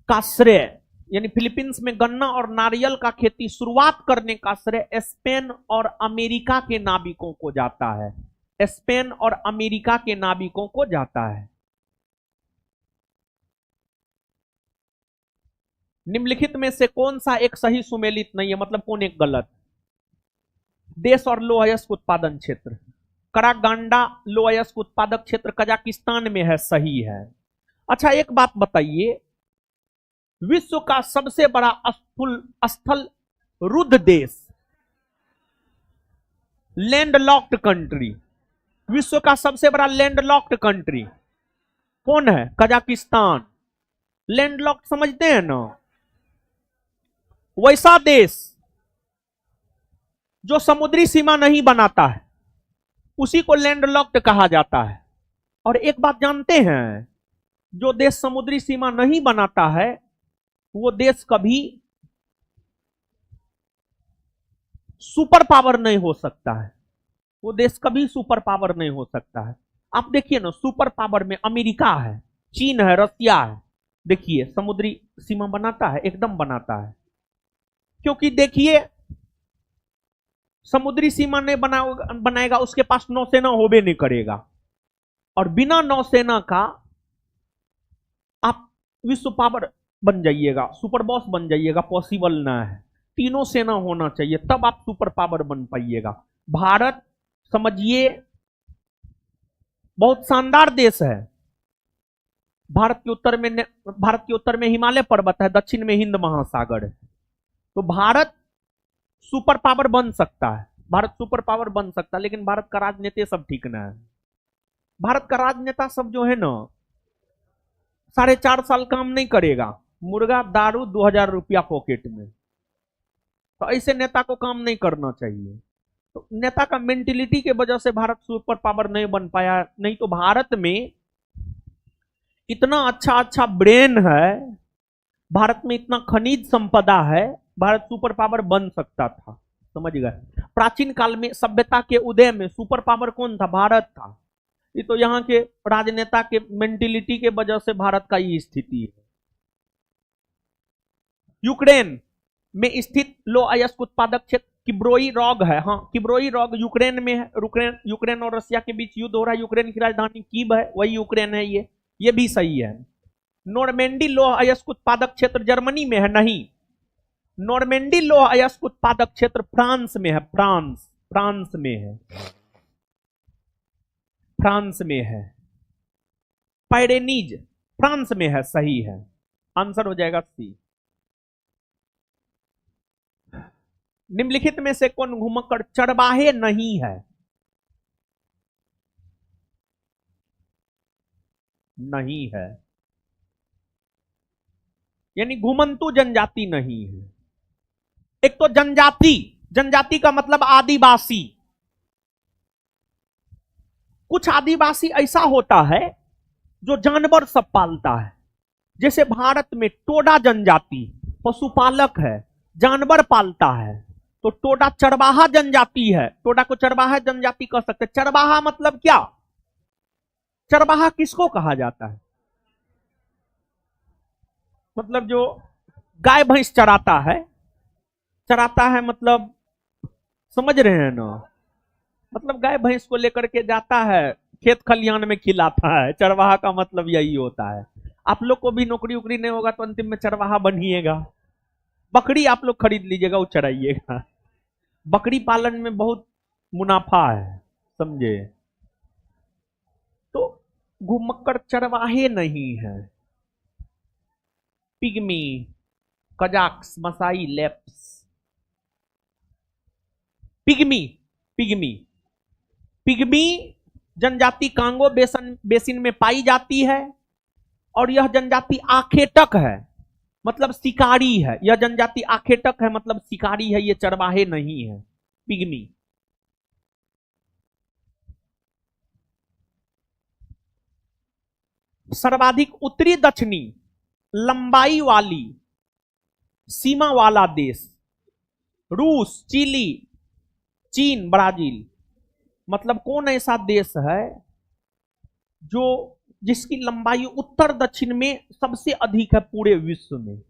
का श्रेय, यानी फिलीपींस में गन्ना और नारियल का खेती शुरुआत करने का श्रेय स्पेन और अमेरिका के नाविकों को जाता है। स्पेन और अमेरिका के नाविकों को जाता है। निम्नलिखित में से कौन सा एक सही सुमेलित नहीं है, मतलब कौन एक गलत? देश और लोहयस्क उत्पादन क्षेत्र, करागांडा लोहयस्क उत्पादक क्षेत्र कजाकिस्तान में है, सही है। अच्छा एक बात बताइए, विश्व का सबसे बड़ा स्थल रुद्ध देश, लैंडलॉक्ड कंट्री, विश्व का सबसे बड़ा लैंडलॉक्ड कंट्री कौन है? कजाकिस्तान। लैंडलॉक्ड समझते हैं ना? वैसा देश जो समुद्री सीमा नहीं बनाता है उसी को लैंडलॉक्ड कहा जाता है। और एक बात जानते हैं, जो देश समुद्री सीमा नहीं बनाता है वो देश कभी सुपर पावर नहीं हो सकता है, वो देश कभी सुपर पावर नहीं हो सकता है। आप देखिए ना, सुपर पावर में अमेरिका है, चीन है, रसिया है, देखिए समुद्री सीमा बनाता है? एकदम बनाता है। क्योंकि देखिए समुद्री सीमा नहीं बनाएगा उसके पास नौसेना होबे नहीं करेगा, और बिना नौसेना का आप विश्व पावर बन जाइएगा, सुपर बॉस बन जाइएगा, पॉसिबल ना है। तीनों सेना होना चाहिए, तब आप सुपर पावर बन पाइएगा। भारत समझिए बहुत शानदार देश है। भारत के उत्तर में हिमालय पर्वत है, दक्षिण में हिंद महासागर है। तो भारत सुपर पावर बन सकता है, भारत सुपर पावर बन सकता है, लेकिन भारत का राजनीति सब ठीक ना है। भारत का राजनेता सब जो है ना, 4.5 साल काम नहीं करेगा, मुर्गा दारू 2,000 रुपया पॉकेट में। तो ऐसे नेता को काम नहीं करना चाहिए। तो नेता का मेंटेलिटी के वजह से भारत सुपर पावर नहीं बन पाया। नहीं तो भारत में इतना अच्छा अच्छा ब्रेन है, भारत में इतना खनिज संपदा है, भारत सुपर पावर बन सकता था। समझ गए? प्राचीन काल में सभ्यता के उदय में सुपर पावर कौन था? भारत था। ये तो यहाँ के राजनेता के मेंटेलिटी के वजह से भारत का ये स्थिति है। यूक्रेन में स्थित लो अयस्क उत्पादक क्षेत्र किब्रोई रॉग है। हाँ, किब्रोई रॉग यूक्रेन में है। यूक्रेन और रशिया के बीच युद्ध हो रहा है। यूक्रेन की राजधानी कीव है, वही यूक्रेन है। ये भी सही है। नॉर्मेंडी लोह अयस्क उत्पादक क्षेत्र जर्मनी में है? नहीं, नॉर्मेंडी लोह अयस्क उत्पादक क्षेत्र फ्रांस में है। फ्रांस में है, फ्रांस में है। पायरेनीज फ्रांस में है, सही है। आंसर हो जाएगा सी। निम्नलिखित में से कौन घुमक्कड़ चरवाहे नहीं है? नहीं है, यानी घुमंतु जनजाति नहीं है। एक तो जनजाति का मतलब आदिवासी। कुछ आदिवासी ऐसा होता है जो जानवर सब पालता है। जैसे भारत में टोडा जनजाति पशुपालक है, जानवर पालता है, तो टोडा चरवाहा जनजाति है। टोडा को चरवाहा जनजाति कह सकते हैं। चरवाहा मतलब क्या? चरवाहा किसको कहा जाता है? मतलब जो गाय भैंस चराता है, मतलब समझ रहे हैं ना? मतलब गाय भैंस को लेकर के जाता है, खेत खलियान में खिलाता है। चरवाहा का मतलब यही होता है। आप लोग को भी नौकरी उकरी नहीं होगा तो अंतिम में चरवाहा बनिएगा। बकरी आप लोग खरीद लीजिएगा, वो चराइएगा। बकरी पालन में बहुत मुनाफा है, समझे? तो घुमक्कड़ चरवाहे नहीं है। Pygmy, Kazakhs, Masai, Lapps. Pygmy Pygmy Pygmy जनजाति कांगो बेसिन में पाई जाती है, और यह जनजाति आखेटक है, मतलब शिकारी है। यह जनजाति आखेटक है, मतलब शिकारी है। ये चरवाहे नहीं है, पिग्मी। सर्वाधिक उत्तरी दक्षिणी लंबाई वाली सीमा वाला देश रूस, चिली, चीन, ब्राजील। मतलब कौन ऐसा देश है जो जिसकी लंबाई उत्तर दक्षिण में सबसे अधिक है पूरे विश्व में?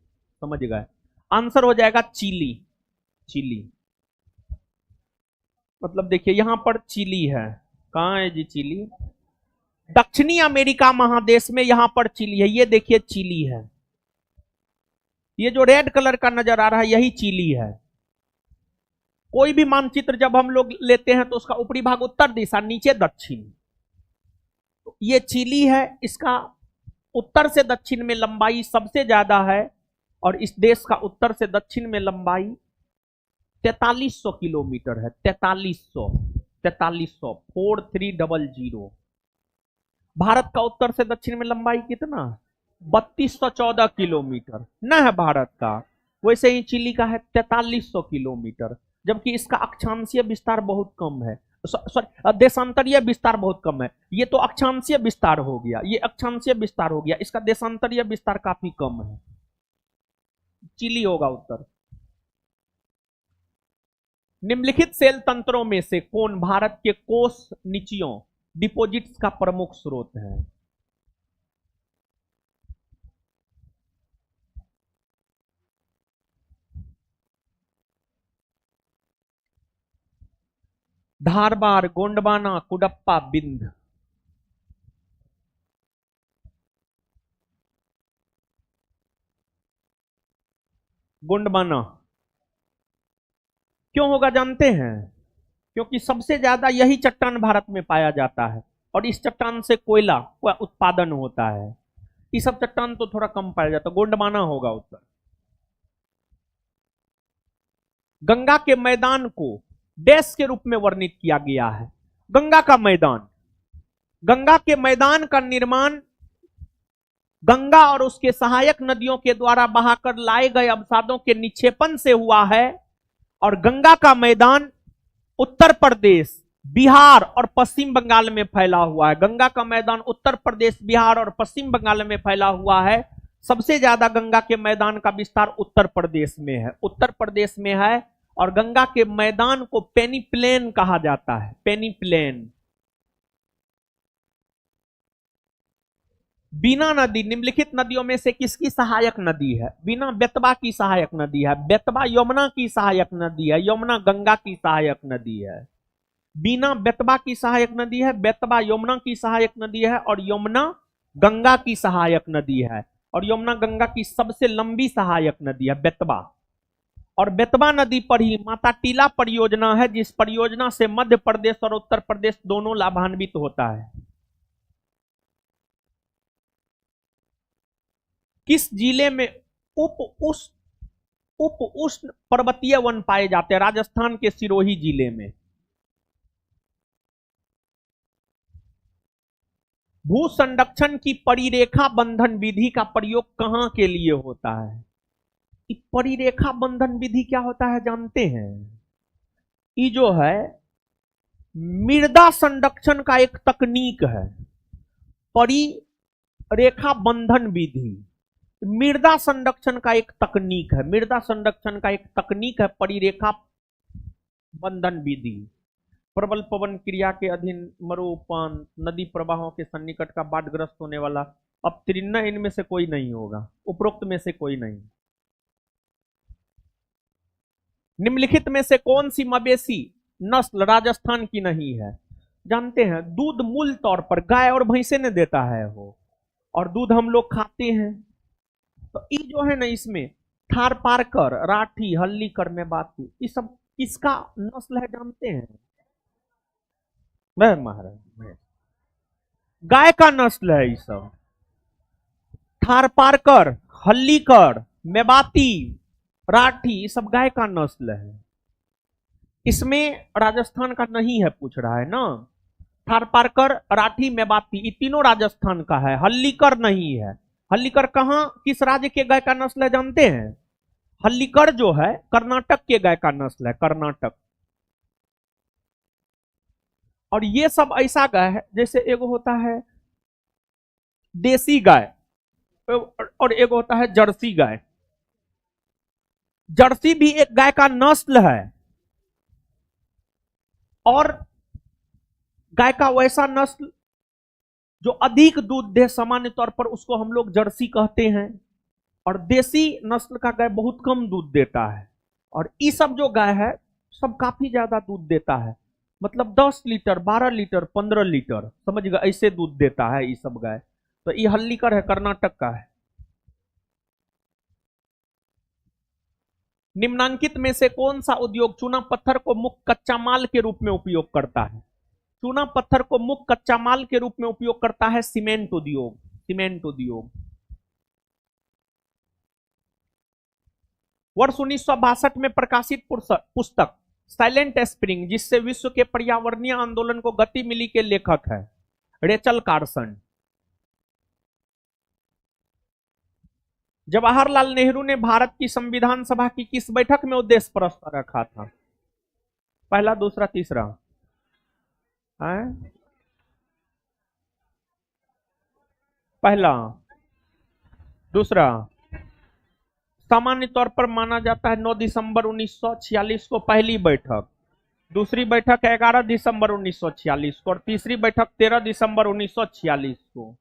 समझ गए? आंसर हो जाएगा चिली। चिली मतलब देखिए यहां पर चिली है। कहां है जी चिली? दक्षिणी अमेरिका महादेश में यहां पर चिली है। ये देखिए चिली है। ये जो रेड कलर का नजर आ रहा है यही चिली है। कोई भी मानचित्र जब हम लोग लेते हैं तो उसका ऊपरी भाग उत्तर दिशा, नीचे दक्षिण। ये चिली है। इसका उत्तर से दक्षिण में लंबाई सबसे ज्यादा है, और इस देश का उत्तर से दक्षिण में लंबाई 4300 किलोमीटर है। 4300, 4300। भारत का उत्तर से दक्षिण में लंबाई कितना? 3214 किलोमीटर न है भारत का। वैसे ही चिली का है 4300 किलोमीटर, जबकि इसका अक्षांशीय विस्तार बहुत कम है। देशांतरीय विस्तार बहुत कम है। ये तो अक्षांशीय विस्तार हो गया, ये अक्षांशीय विस्तार हो गया। इसका देशांतरीय विस्तार काफी कम है। चिली होगा उत्तर। निम्नलिखित सेल तंत्रों में से कौन भारत के कोष नीचियों डिपॉजिट्स का प्रमुख स्रोत है? धारबार, गोंडवाना, कुडप्पा, बिंद। गोंडवाना। क्यों होगा जानते हैं? क्योंकि सबसे ज्यादा यही चट्टान भारत में पाया जाता है और इस चट्टान से कोयला का उत्पादन होता है। ये सब चट्टान तो थोड़ा कम पाया जाता है। गोंडवाना होगा उत्तर। गंगा के मैदान को डैश के रूप में वर्णित किया गया है। गंगा का मैदान, गंगा के मैदान का निर्माण गंगा और उसके सहायक नदियों के द्वारा बहाकर लाए गए अवसादों के निक्षेपण से हुआ है। और गंगा का मैदान उत्तर प्रदेश, बिहार और पश्चिम बंगाल में फैला हुआ है। गंगा का मैदान उत्तर प्रदेश, बिहार और पश्चिम बंगाल में फैला हुआ है। सबसे ज्यादा गंगा के मैदान का विस्तार उत्तर प्रदेश में है, उत्तर प्रदेश में है। और गंगा के मैदान को पेनीप्लेन कहा जाता है, पेनीप्लेन। बीना नदी निम्नलिखित नदियों में से किसकी सहायक नदी है? बीना बेतवा की सहायक नदी है। बेतवा यमुना की सहायक नदी है। यमुना गंगा की सहायक नदी है। बीना बेतवा की सहायक नदी है, बेतवा यमुना की सहायक नदी है और यमुना गंगा की सहायक नदी है। और यमुना गंगा की सबसे लंबी सहायक नदी है बेतवा। और बेतवा नदी पर ही माता टीला परियोजना है, जिस परियोजना से मध्य प्रदेश और उत्तर प्रदेश दोनों लाभान्वित होता है। किस जिले में उप उष्ण पर्वतीय वन पाए जाते हैं? राजस्थान के सिरोही जिले में। भू संरक्षण की परिरेखा बंधन विधि का प्रयोग कहां के लिए होता है? परिरेखा बंधन विधि क्या होता है जानते हैं? ये जो है मृदा संरक्षण का एक तकनीक है। परिरेखा बंधन विधि मृदा संरक्षण का एक तकनीक है। मृदा संरक्षण का एक तकनीक है परिरेखा बंधन विधि। प्रबल पवन क्रिया के अधीन मरु उफान, नदी प्रवाहों के सन्निकट का बाढ़ग्रस्त होने वाला। अब 53 इनमें से कोई नहीं होगा, उपरोक्त में से कोई नहीं। निम्नलिखित में से कौन सी मवेशी नस्ल राजस्थान की नहीं है? जानते हैं, दूध मूल तौर पर गाय और भैंसे ने देता है वो, और दूध हम लोग खाते हैं। तो ये जो है ना, इसमें थार पारकर, राठी, हल्लीकर, मेवाती, ये सब किसका नस्ल है जानते हैं? महाराज गाय का नस्ल है। ये सब थार पारकर, हल्लीकर, मेवाती, राठी, ये सब गाय का नस्ल है। इसमें राजस्थान का नहीं है, पूछ रहा है ना। थार पारकर, राठी, मेवाती, ये तीनों राजस्थान का है, हल्लीकर नहीं है। हल्लीकर कहां, किस राज्य के गाय का नस्ल है जानते हैं? हल्लीकर जो है कर्नाटक के गाय का नस्ल है, कर्नाटक। और ये सब ऐसा गाय है, जैसे एक होता है देसी गाय और एक होता है जर्सी गाय। जर्सी भी एक गाय का नस्ल है और गाय का वैसा नस्ल जो अधिक दूध दे, सामान्य तौर पर उसको हम लोग जर्सी कहते हैं। और देसी नस्ल का गाय बहुत कम दूध देता है। और ये सब जो गाय है सब काफी ज्यादा दूध देता है, मतलब 10 लीटर, 12 लीटर, 15 लीटर, समझ गए, ऐसे दूध देता है ये सब गाय। तो ये हल्लीकर है, कर्नाटक का है। निम्नांकित में से कौन सा उद्योग चूना पत्थर को मुख्य कच्चा माल के रूप में उपयोग करता है? चूना पत्थर को मुख्य कच्चा माल के रूप में उपयोग करता है सीमेंट उद्योग। सीमेंट उद्योग वर्ष 1962 में प्रकाशित पुस्तक साइलेंट स्प्रिंग, जिससे विश्व के पर्यावरणीय आंदोलन को गति मिली, के लेखक है रेचल कार्सन। जवाहरलाल नेहरू ने भारत की संविधान सभा की किस बैठक में उद्देश्य प्रस्ताव रखा था? पहला, दूसरा, तीसरा? पहला, दूसरा? सामान्य तौर पर माना जाता है 9 दिसंबर 1946 को पहली बैठक, दूसरी बैठक 11 दिसंबर 1946 को और तीसरी बैठक 13 दिसंबर 1946 को।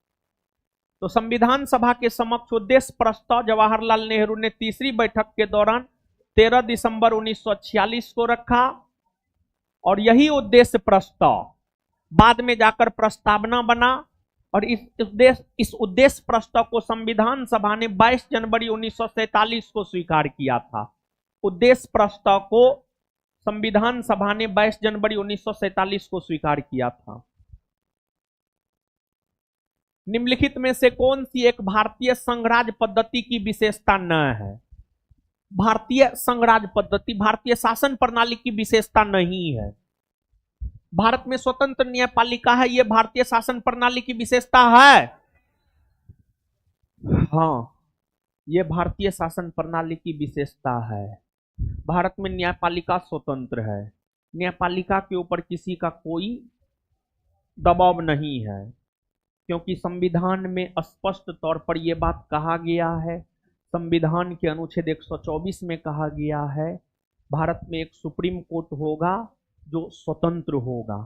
तो संविधान सभा के समक्ष उद्देश्य प्रस्ताव जवाहरलाल नेहरू ने तीसरी बैठक के दौरान 13 दिसंबर 1946 को रखा। और यही उद्देश्य प्रस्ताव बाद में जाकर प्रस्तावना बना और इस उद्देश्य प्रस्ताव को संविधान सभा ने 22 जनवरी 1947 को स्वीकार किया था। उद्देश्य प्रस्ताव को संविधान सभा ने 22 जनवरी 1947 को स्वीकार किया था। निम्नलिखित में से कौन सी एक भारतीय संघराज्य पद्धति की विशेषता न है? भारतीय संघराज्य पद्धति भारतीय शासन प्रणाली की विशेषता नहीं है। भारत में स्वतंत्र न्यायपालिका है, यह भारतीय शासन प्रणाली की विशेषता है। हाँ, यह भारतीय शासन प्रणाली की विशेषता है। भारत में न्यायपालिका स्वतंत्र है, न्यायपालिका के ऊपर किसी का कोई दबाव नहीं है, क्योंकि संविधान में स्पष्ट तौर पर यह बात कहा गया है। संविधान के अनुच्छेद 124 में कहा गया है भारत में एक सुप्रीम कोर्ट होगा जो स्वतंत्र होगा।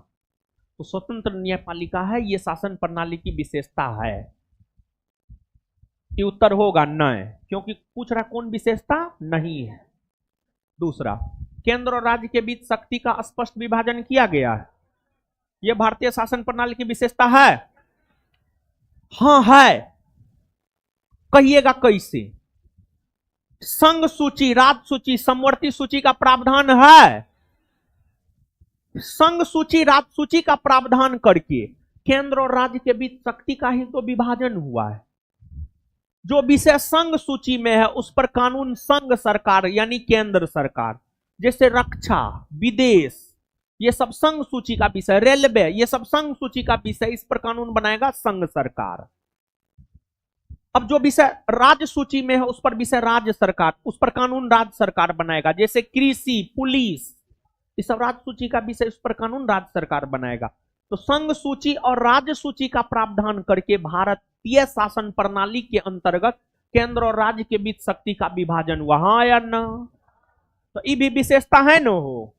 तो स्वतंत्र न्यायपालिका है, यह शासन प्रणाली की विशेषता है। ये उत्तर होगा नहीं, क्योंकि पूछ रहा कौन विशेषता नहीं है। दूसरा, केंद्र और राज्य के बीच शक्ति का स्पष्ट विभाजन किया गया है, यह भारतीय शासन प्रणाली की विशेषता है। हाँ है, कहिएगा कैसे? संघ सूची, राज्य सूची, समवर्ती सूची का प्रावधान है। संघ सूची, राज्य सूची का प्रावधान करके केंद्र और राज्य के बीच शक्ति का ही तो विभाजन हुआ है। जो विषय संघ सूची में है उस पर कानून संघ सरकार यानी केंद्र सरकार, जैसे रक्षा, विदेश, ये सब संघ सूची का विषय, रेलवे, ये सब संघ सूची का विषय, इस पर कानून बनाएगा संघ सरकार। अब जो विषय राज्य सूची में है उस पर विषय राज्य सरकार, उस पर कानून राज्य सरकार बनाएगा, जैसे कृषि, पुलिस, ये सब राज्य सूची का विषय, उस पर कानून राज्य सरकार बनाएगा। तो संघ सूची और राज्य सूची का प्रावधान करके भारतीय शासन प्रणाली के अंतर्गत केंद्र और राज्य के बीच शक्ति का विभाजन हुआ। हाँ या ना? तो ये भी विशेषता है न हो।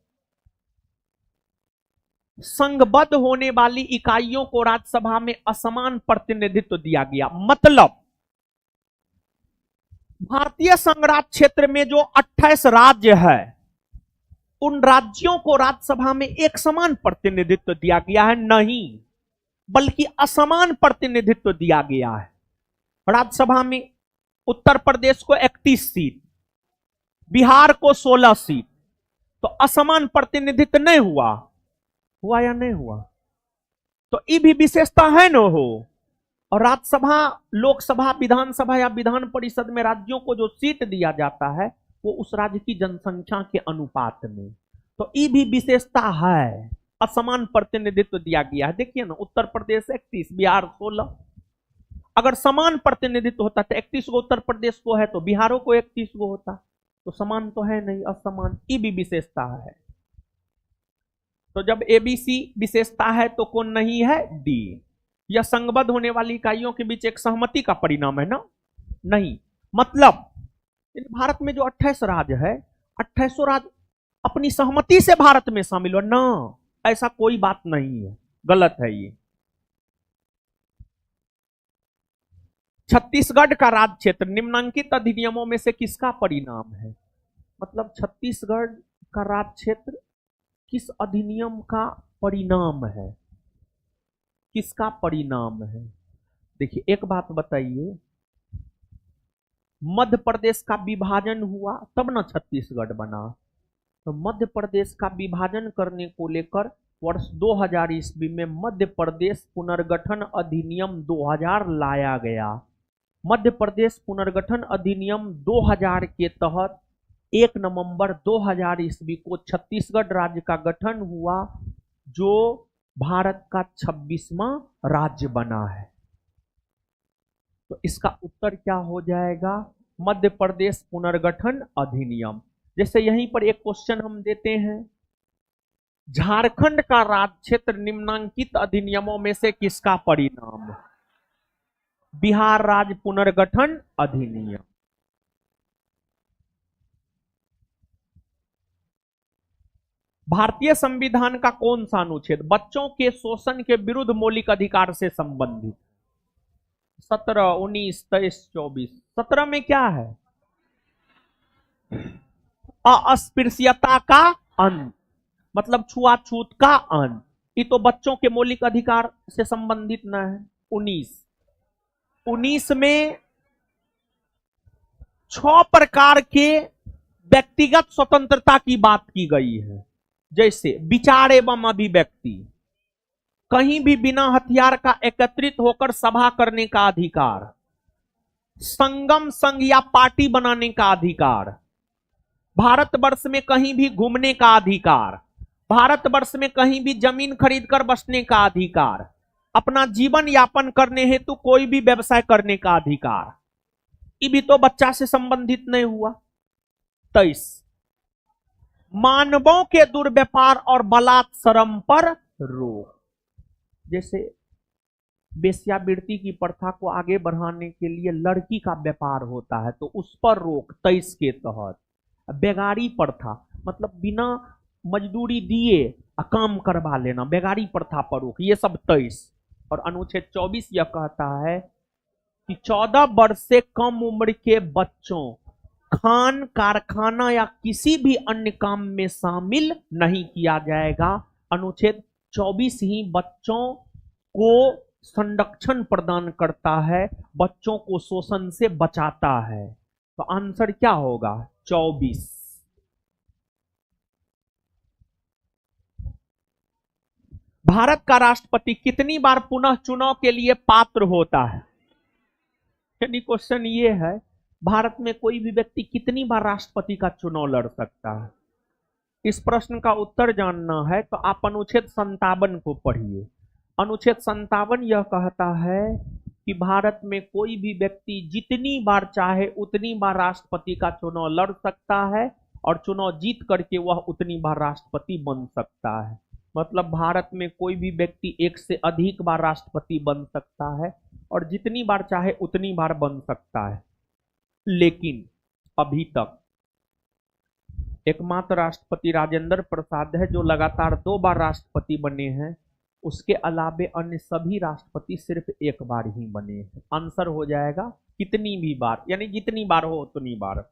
संघबद्ध होने वाली इकाइयों को राज्यसभा में असमान प्रतिनिधित्व दिया गया। मतलब भारतीय संघराज्य क्षेत्र में जो 28 राज्य है उन राज्यों को राज्यसभा में एक समान प्रतिनिधित्व दिया गया है, नहीं बल्कि असमान प्रतिनिधित्व दिया गया है। राज्यसभा में उत्तर प्रदेश को 31 सीट, बिहार को 16 सीट, तो असमान प्रतिनिधित्व नहीं हुआ, हुआ या नहीं हुआ? तो ये भी विशेषता है न हो। और राज्यसभा, लोकसभा, विधानसभा या विधान परिषद में राज्यों को जो सीट दिया जाता है वो उस राज्य की जनसंख्या के अनुपात में, तो ये भी विशेषता है। असमान प्रतिनिधित्व दिया गया है। देखिए ना, उत्तर प्रदेश 31, बिहार 16। अगर समान प्रतिनिधित्व होता तो 31 को उत्तर प्रदेश को है तो बिहारों को 31 को होता, तो समान तो है नहीं, असमान। ये भी विशेषता है। तो जब एबीसी विशेषता है तो कौन नहीं है? डी। यह संघबद्ध होने वाली इकाइयों के बीच एक सहमति का परिणाम है ना? नहीं। मतलब भारत में जो 28 राज्य है, 28 राज्य अपनी सहमति से भारत में शामिल हो ना, ऐसा कोई बात नहीं है, गलत है ये। छत्तीसगढ़ का राज्य क्षेत्र निम्नलिखित अधिनियमों में से किसका परिणाम है? मतलब छत्तीसगढ़ का राज्य क्षेत्र किस अधिनियम का परिणाम है? किसका परिणाम है? देखिए, एक बात बताइए, मध्य प्रदेश का विभाजन हुआ तब ना छत्तीसगढ़ बना। तो मध्य प्रदेश का विभाजन करने को लेकर वर्ष 2000 ईस्वी में मध्य प्रदेश पुनर्गठन अधिनियम 2000 लाया गया। मध्य प्रदेश पुनर्गठन अधिनियम 2000 के तहत 1 नवंबर 2000 ईस्वी को छत्तीसगढ़ राज्य का गठन हुआ, जो भारत का 26वां राज्य बना है। तो इसका उत्तर क्या हो जाएगा? मध्य प्रदेश पुनर्गठन अधिनियम। जैसे यहीं पर एक क्वेश्चन हम देते हैं, झारखंड का राज्य क्षेत्र निम्नांकित अधिनियमों में से किसका परिणाम है? बिहार राज्य पुनर्गठन अधिनियम। भारतीय संविधान का कौन सा अनुच्छेद बच्चों के शोषण के विरुद्ध मौलिक अधिकार से संबंधित? 17, 19, 23, 24। 17 में क्या है? अस्पृश्यता का अंत, मतलब छुआछूत का अंत। ये तो बच्चों के मौलिक अधिकार से संबंधित न है। 19 में 6 प्रकार के व्यक्तिगत स्वतंत्रता की बात की गई है, जैसे विचार एवं अभिव्यक्ति, कहीं भी बिना हथियार का एकत्रित होकर सभा करने का अधिकार, संगम संघ या पार्टी बनाने का अधिकार, भारतवर्ष में कहीं भी घूमने का अधिकार, भारतवर्ष में कहीं भी जमीन खरीदकर बसने का अधिकार, अपना जीवन यापन करने हेतु कोई भी व्यवसाय करने का अधिकार। ये भी तो बच्चा से संबंधित नहीं हुआ। 23 मानवों के दुर्व्यापार और बलात्सरम पर रोक, जैसे वेश्यावृत्ति की प्रथा को आगे बढ़ाने के लिए लड़की का व्यापार होता है तो उस पर रोक 23 के तहत। बेगारी प्रथा मतलब बिना मजदूरी दिए काम करवा लेना, बेगारी प्रथा पर रोक, ये सब 23। और अनुच्छेद 24 यह कहता है कि 14 वर्ष से कम उम्र के बच्चों खान, कारखाना या किसी भी अन्य काम में शामिल नहीं किया जाएगा। अनुच्छेद 24 ही बच्चों को संरक्षण प्रदान करता है, बच्चों को शोषण से बचाता है। तो आंसर क्या होगा? 24। भारत का राष्ट्रपति कितनी बार पुनः चुनाव के लिए पात्र होता है? यानी क्वेश्चन ये है, भारत में कोई भी व्यक्ति कितनी बार राष्ट्रपति का चुनाव लड़ सकता है? इस प्रश्न का उत्तर जानना है तो आप अनुच्छेद 57 को पढ़िए। अनुच्छेद 57 यह कहता है कि भारत में कोई भी व्यक्ति जितनी बार चाहे उतनी बार राष्ट्रपति का चुनाव लड़ सकता है और चुनाव जीत करके वह उतनी बार राष्ट्रपति बन सकता है। मतलब भारत में कोई भी व्यक्ति एक से अधिक बार राष्ट्रपति बन सकता है और जितनी बार चाहे उतनी बार बन सकता है। लेकिन अभी तक एकमात्र राष्ट्रपति राजेंद्र प्रसाद है जो लगातार 2 बार राष्ट्रपति बने हैं। उसके अलावे अन्य सभी राष्ट्रपति सिर्फ 1 बार ही बने हैं। आंसर हो जाएगा कितनी भी बार, यानी जितनी बार हो उतनी बार।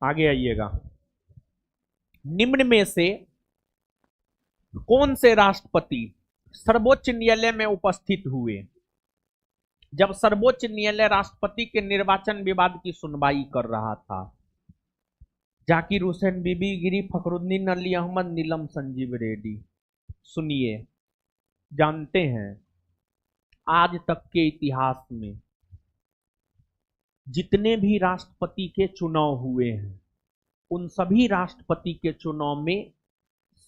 आगे आइएगा। निम्न में से कौन से राष्ट्रपति सर्वोच्च न्यायालय में उपस्थित हुए जब सर्वोच्च न्यायालय राष्ट्रपति के निर्वाचन विवाद की सुनवाई कर रहा था? जाकिर हुसैन, बीबी गिरी, फखरुद्दीन अली अहमद, नीलम संजीव रेड्डी। सुनिए, जानते हैं आज तक के इतिहास में जितने भी राष्ट्रपति के चुनाव हुए हैं उन सभी राष्ट्रपति के चुनाव में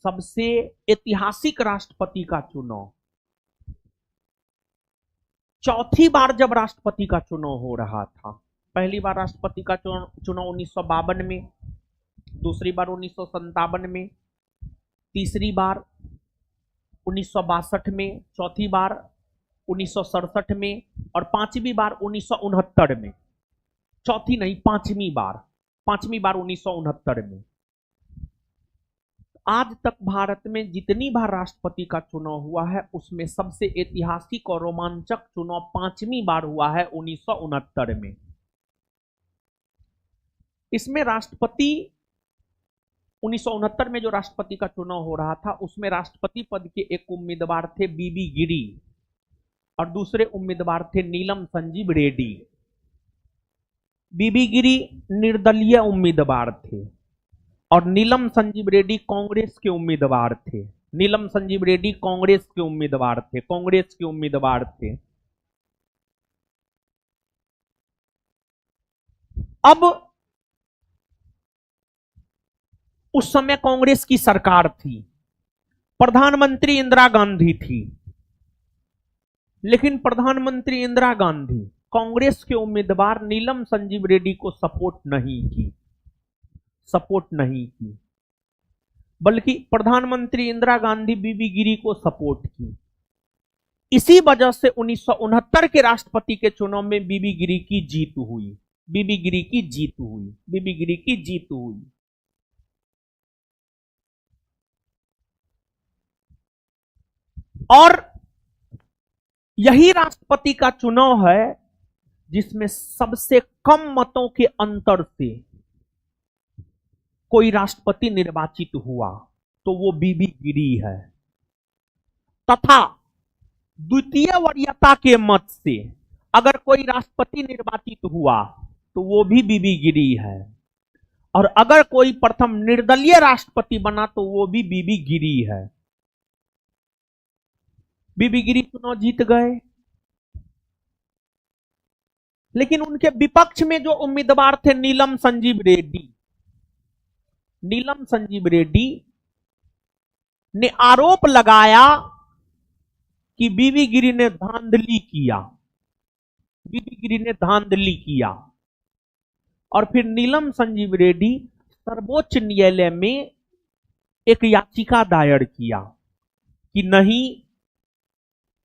सबसे ऐतिहासिक राष्ट्रपति का चुनाव, चौथी बार जब राष्ट्रपति का चुनाव हो रहा था। पहली बार राष्ट्रपति का चुनाव 1952 में, दूसरी बार 1957 में, तीसरी बार 1962 में, चौथी बार 1967 में और पांचवी बार 1969 में। चौथी नहीं, पांचवी बार 1969 में। आज तक भारत में जितनी बार राष्ट्रपति का चुनाव हुआ है उसमें सबसे ऐतिहासिक और रोमांचक चुनाव पांचवी बार हुआ है 1969 में। इसमें राष्ट्रपति 1969 में जो राष्ट्रपति का चुनाव हो रहा था उसमें राष्ट्रपति पद के एक उम्मीदवार थे बीबी गिरी और दूसरे उम्मीदवार थे नीलम संजीव रेड्डी। बीबी गिरी निर्दलीय उम्मीदवार थे और नीलम संजीव रेड्डी कांग्रेस के उम्मीदवार थे। नीलम संजीव रेड्डी कांग्रेस के उम्मीदवार थे। अब उस समय कांग्रेस की सरकार थी, प्रधानमंत्री इंदिरा गांधी थी, लेकिन प्रधानमंत्री इंदिरा गांधी कांग्रेस के उम्मीदवार नीलम संजीव रेड्डी को सपोर्ट नहीं की, बल्कि प्रधानमंत्री इंदिरा गांधी बीबी गिरी को सपोर्ट की। इसी वजह से 1969 के राष्ट्रपति के चुनाव में बीबी गिरी की जीत हुई। बीबी गिरी की जीत हुई। बीबी गिरी की जीत हुई। और यही राष्ट्रपति का चुनाव है जिसमें सबसे कम मतों के अंतर से कोई राष्ट्रपति निर्वाचित हुआ, तो वो बीबी गिरी है। तथा द्वितीय वरीयता के मत से अगर कोई राष्ट्रपति निर्वाचित हुआ तो वो भी बीबी गिरी है। और अगर कोई प्रथम निर्दलीय राष्ट्रपति बना तो वो भी बीबी गिरी है। बीबी गिरी चुनाव जीत गए, लेकिन उनके विपक्ष में जो उम्मीदवार थे नीलम संजीव रेड्डी, नीलम संजीव रेड्डी ने आरोप लगाया कि बीबी गिरी ने धांधली किया। बीबी गिरी ने धांधली किया। और फिर नीलम संजीव रेड्डी सर्वोच्च न्यायालय में एक याचिका दायर किया कि नहीं,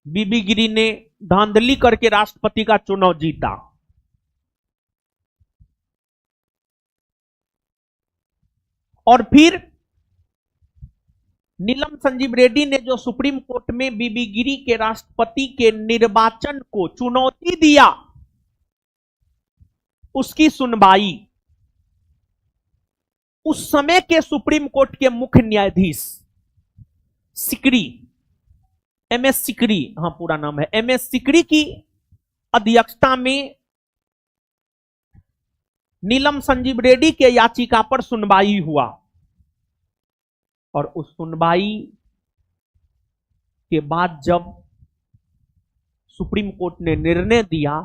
बीबी गिरी ने धांधली करके राष्ट्रपति का चुनाव जीता। और फिर नीलम संजीव रेड्डी ने जो सुप्रीम कोर्ट में बीबी गिरी के राष्ट्रपति के निर्वाचन को चुनौती दिया, उसकी सुनवाई उस समय के सुप्रीम कोर्ट के मुख्य न्यायाधीश सिकरी, एमएस सिकरी, हाँ पूरा नाम है एमएस सिकरी की अध्यक्षता में नीलम संजीव रेड्डी के याचिका पर सुनवाई हुआ। और उस सुनवाई के बाद जब सुप्रीम कोर्ट ने निर्णय दिया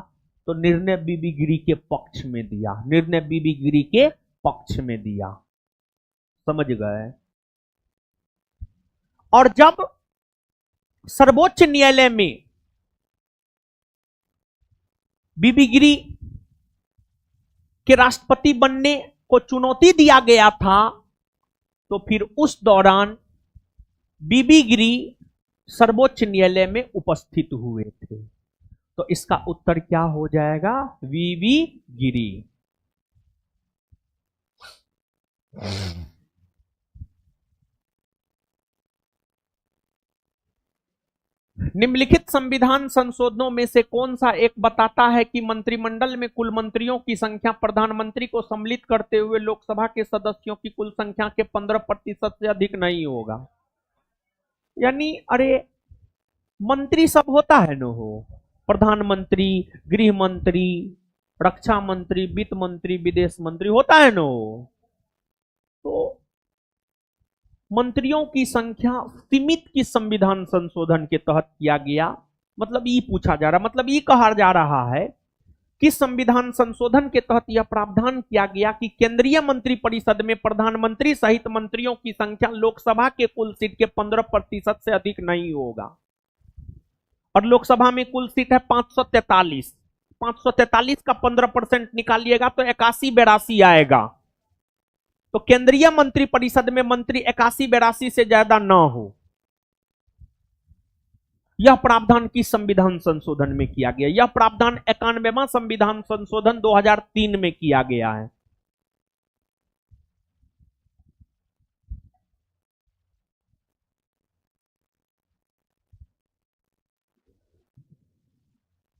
तो निर्णय बीबी गिरी के पक्ष में दिया। निर्णय बीबी गिरी के पक्ष में दिया। समझ गए? और जब सर्वोच्च न्यायालय में बीबी गिरी के राष्ट्रपति बनने को चुनौती दिया गया था, तो फिर उस दौरान बीबी गिरी सर्वोच्च न्यायालय में उपस्थित हुए थे। तो इसका उत्तर क्या हो जाएगा? बीबी गिरी। निम्नलिखित संविधान संशोधनों में से कौन सा एक बताता है कि मंत्रिमंडल में कुल मंत्रियों की संख्या प्रधानमंत्री को सम्मिलित करते हुए लोकसभा के सदस्यों की कुल संख्या के 15% से अधिक नहीं होगा? यानी अरे मंत्री सब होता है न हो, प्रधानमंत्री, गृह मंत्री, रक्षा मंत्री, वित्त मंत्री, विदेश मंत्री होता है न हो। तो मंत्रियों की संख्या सीमित की संविधान संशोधन के तहत किया गया। मतलब ये पूछा जा रहा, मतलब ये कहा जा रहा है कि संविधान संशोधन के तहत यह प्रावधान किया गया कि केंद्रीय मंत्रिपरिषद में प्रधानमंत्री सहित मंत्रियों की संख्या लोकसभा के कुल सीट के 15% से अधिक नहीं होगा। और लोकसभा में कुल सीट है 543। 543 का 15% निकालिएगा तो 81-82 आएगा। तो केंद्रीय मंत्रिपरिषद में मंत्री 81-82 से ज्यादा ना हो, यह प्रावधान की संविधान संशोधन में किया गया। यह प्रावधान 91वां संविधान संशोधन 2003 में किया गया है।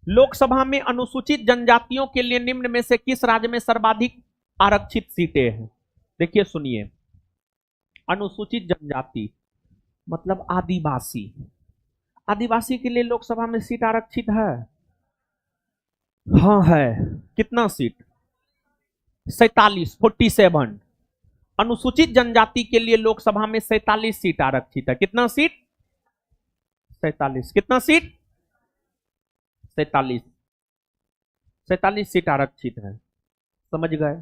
लोकसभा में अनुसूचित जनजातियों के लिए निम्न में से किस राज्य में सर्वाधिक आरक्षित सीटें हैं? देखिए सुनिए, अनुसूचित जनजाति मतलब आदिवासी। आदिवासी के लिए लोकसभा में सीट आरक्षित है? हाँ है। कितना सीट? 47। अनुसूचित जनजाति के लिए लोकसभा में 47 सीट आरक्षित है। कितना सीट? 47। कितना सीट? 47। 47 सीट आरक्षित है। समझ गए?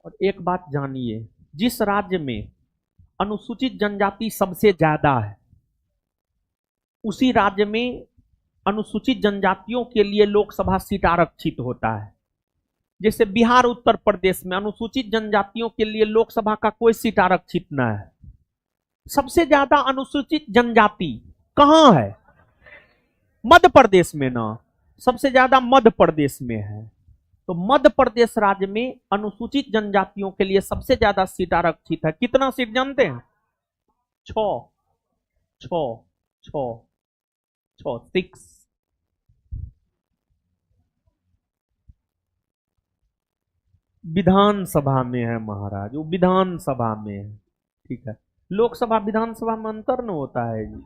और एक बात जानिए, जिस राज्य में अनुसूचित जनजाति सबसे ज्यादा है उसी राज्य में अनुसूचित जनजातियों के लिए लोकसभा सीट आरक्षित होता है। जैसे बिहार, उत्तर प्रदेश में अनुसूचित जनजातियों के लिए लोकसभा का कोई सीट आरक्षित न है। सबसे ज्यादा अनुसूचित जनजाति कहां है? मध्य प्रदेश में ना, सबसे ज्यादा मध्य प्रदेश में है। तो मध्य प्रदेश राज्य में अनुसूचित जनजातियों के लिए सबसे ज्यादा सीट आरक्षित है। कितना सीट जानते हैं? 6 6 6 6 विधानसभा में है महाराज, वो विधानसभा में है। ठीक है, लोकसभा विधानसभा में अंतर न होता है जी।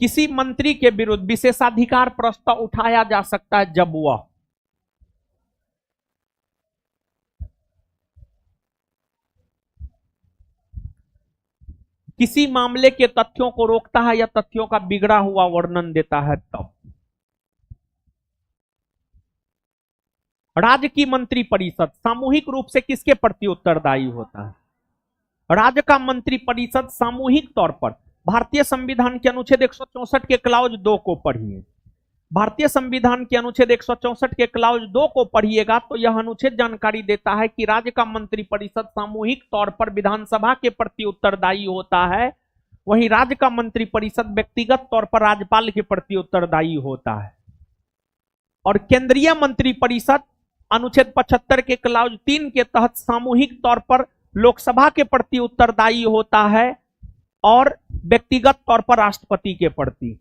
किसी मंत्री के विरुद्ध विशेषाधिकार प्रस्ताव उठाया जा सकता है जब वह किसी मामले के तथ्यों को रोकता है या तथ्यों का बिगड़ा हुआ वर्णन देता है तब। राज्य की मंत्रिपरिषद सामूहिक रूप से किसके प्रति उत्तरदायी होता है? राज्य का मंत्रिपरिषद सामूहिक तौर पर, भारतीय संविधान के अनुच्छेद 164 के क्लाउज 2 को पढ़िए। भारतीय संविधान के अनुच्छेद 164 के क्लाउज 2 को पढ़िएगा तो यह अनुच्छेद जानकारी देता है कि राज्य का मंत्रिपरिषद सामूहिक तौर पर विधानसभा के प्रति उत्तरदायी होता है, वहीं राज्य का मंत्रिपरिषद व्यक्तिगत तौर पर राज्यपाल के प्रति उत्तरदायी होता है। और केंद्रीय मंत्रिपरिषद अनुच्छेद 75 के क्लाउज 3 के तहत सामूहिक तौर पर लोकसभा के प्रति उत्तरदायी होता है और व्यक्तिगत तौर पर राष्ट्रपति के प्रति।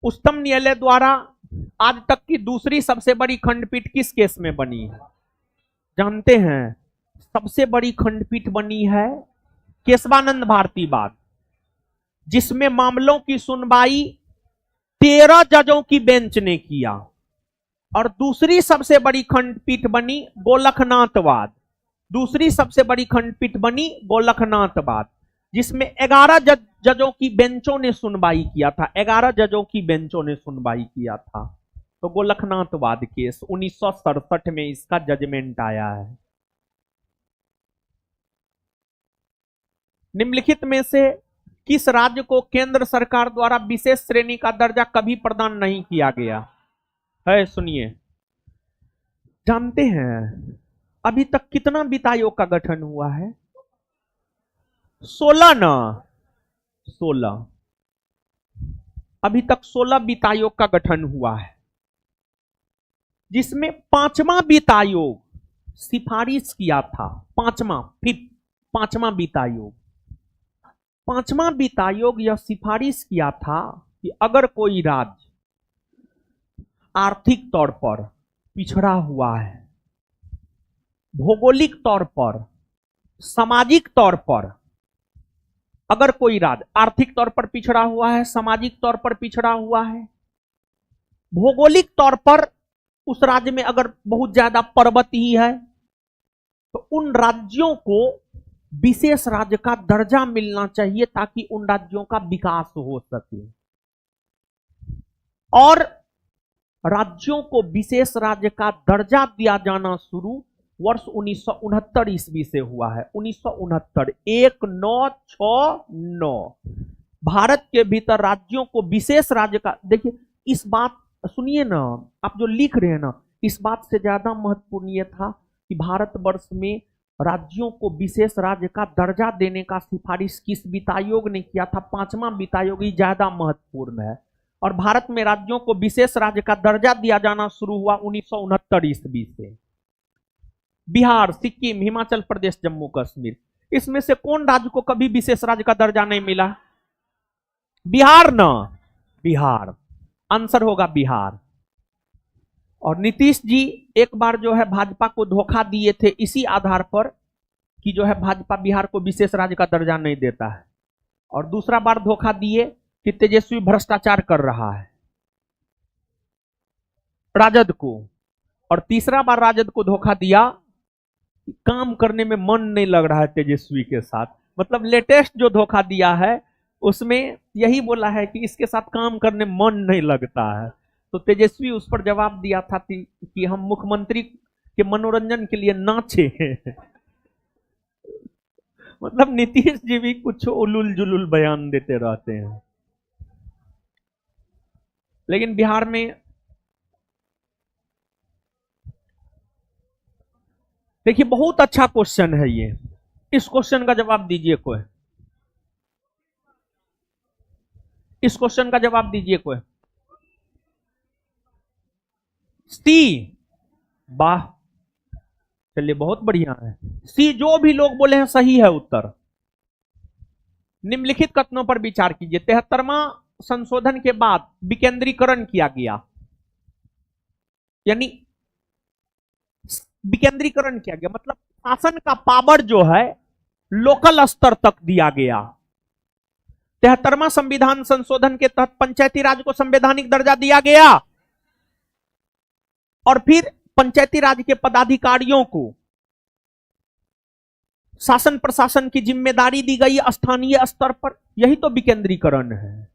उच्चतम न्यायालय द्वारा आज तक की दूसरी सबसे बड़ी खंडपीठ किस केस में बनी है? जानते हैं? सबसे बड़ी खंडपीठ बनी है केशवानंद भारती वाद, जिसमें मामलों की सुनवाई 13 जजों की बेंच ने किया। और दूसरी सबसे बड़ी खंडपीठ बनी गोलखनाथवाद, दूसरी सबसे बड़ी खंडपीठ बनी गोलखनाथवाद, जिसमें 11 जजों की बेंचों ने सुनवाई किया था। 11 जजों की बेंचों ने सुनवाई किया था। तो गोलखनाथवाद केस 1967 में इसका जजमेंट आया है। निम्नलिखित में से किस राज्य को केंद्र सरकार द्वारा विशेष श्रेणी का दर्जा कभी प्रदान नहीं किया गया है? सुनिए, जानते हैं अभी तक कितना वित्त आयोग का गठन हुआ है? 16 ना, 16। अभी तक 16 वित्त आयोग का गठन हुआ है, जिसमें 5वां वित्त आयोग सिफारिश किया था। 5वां वित्त आयोग, 5वां वित्त आयोग यह सिफारिश किया था कि अगर कोई राज्य आर्थिक तौर पर पिछड़ा हुआ है, भौगोलिक तौर पर, सामाजिक तौर पर, अगर कोई राज्य आर्थिक तौर पर पिछड़ा हुआ है, सामाजिक तौर पर पिछड़ा हुआ है, भौगोलिक तौर पर उस राज्य में अगर बहुत ज्यादा पर्वत ही है, तो उन राज्यों को विशेष राज्य का दर्जा मिलना चाहिए ताकि उन राज्यों का विकास हो सके। और राज्यों को विशेष राज्य का दर्जा दिया जाना शुरू वर्ष 1969 ईस्वी से हुआ है। 1969, 1969 भारत के भीतर राज्यों को विशेष राज्य का, देखिए इस बात सुनिए ना, आप जो लिख रहे हैं ना, इस बात से ज्यादा महत्वपूर्ण यह था कि भारतवर्ष में राज्यों को विशेष राज्य का दर्जा देने का सिफारिश किस वित्त आयोग ने किया था? 5वां वित्त आयोग ही ज्यादा महत्वपूर्ण है। और भारत में राज्यों को विशेष राज्य का दर्जा दिया जाना शुरू हुआ 1969 ईस्वी से। बिहार, सिक्किम, हिमाचल प्रदेश, जम्मू कश्मीर, इसमें से कौन राज्य को कभी विशेष राज्य का दर्जा नहीं मिला? बिहार ना, बिहार आंसर होगा बिहार। और नीतीश जी एक बार जो है भाजपा को धोखा दिए थे इसी आधार पर कि जो है भाजपा बिहार को विशेष राज्य का दर्जा नहीं देता है, और दूसरा बार धोखा दिए कि तेजस्वी भ्रष्टाचार कर रहा है राजद को, और तीसरा बार राजद को धोखा दिया कि काम करने में मन नहीं लग रहा है तेजस्वी के साथ। मतलब लेटेस्ट जो धोखा दिया है उसमें यही बोला है कि इसके साथ काम करने मन नहीं लगता है। तो तेजस्वी उस पर जवाब दिया था कि हम मुख्यमंत्री के मनोरंजन के लिए नाचे। मतलब नीतीश जी भी कुछ उलुल जुलुल बयान देते रहते हैं। लेकिन बिहार में देखिए बहुत अच्छा क्वेश्चन है ये, इस क्वेश्चन का जवाब दीजिए कोई, इस क्वेश्चन का जवाब दीजिए कोई। सी, वाह, चलिए बहुत बढ़िया है। सी जो भी लोग बोले हैं सही है उत्तर। निम्नलिखित कथनों पर विचार कीजिए। 73वां संशोधन के बाद विकेंद्रीकरण किया गया, यानी विकेंद्रीकरण किया गया मतलब शासन का पावर जो है लोकल स्तर तक दिया गया। 73वां संविधान संशोधन के तहत पंचायती राज को संवैधानिक दर्जा दिया गया और फिर पंचायती राज के पदाधिकारियों को शासन प्रशासन की जिम्मेदारी दी गई स्थानीय स्तर पर। यही तो विकेंद्रीकरण है।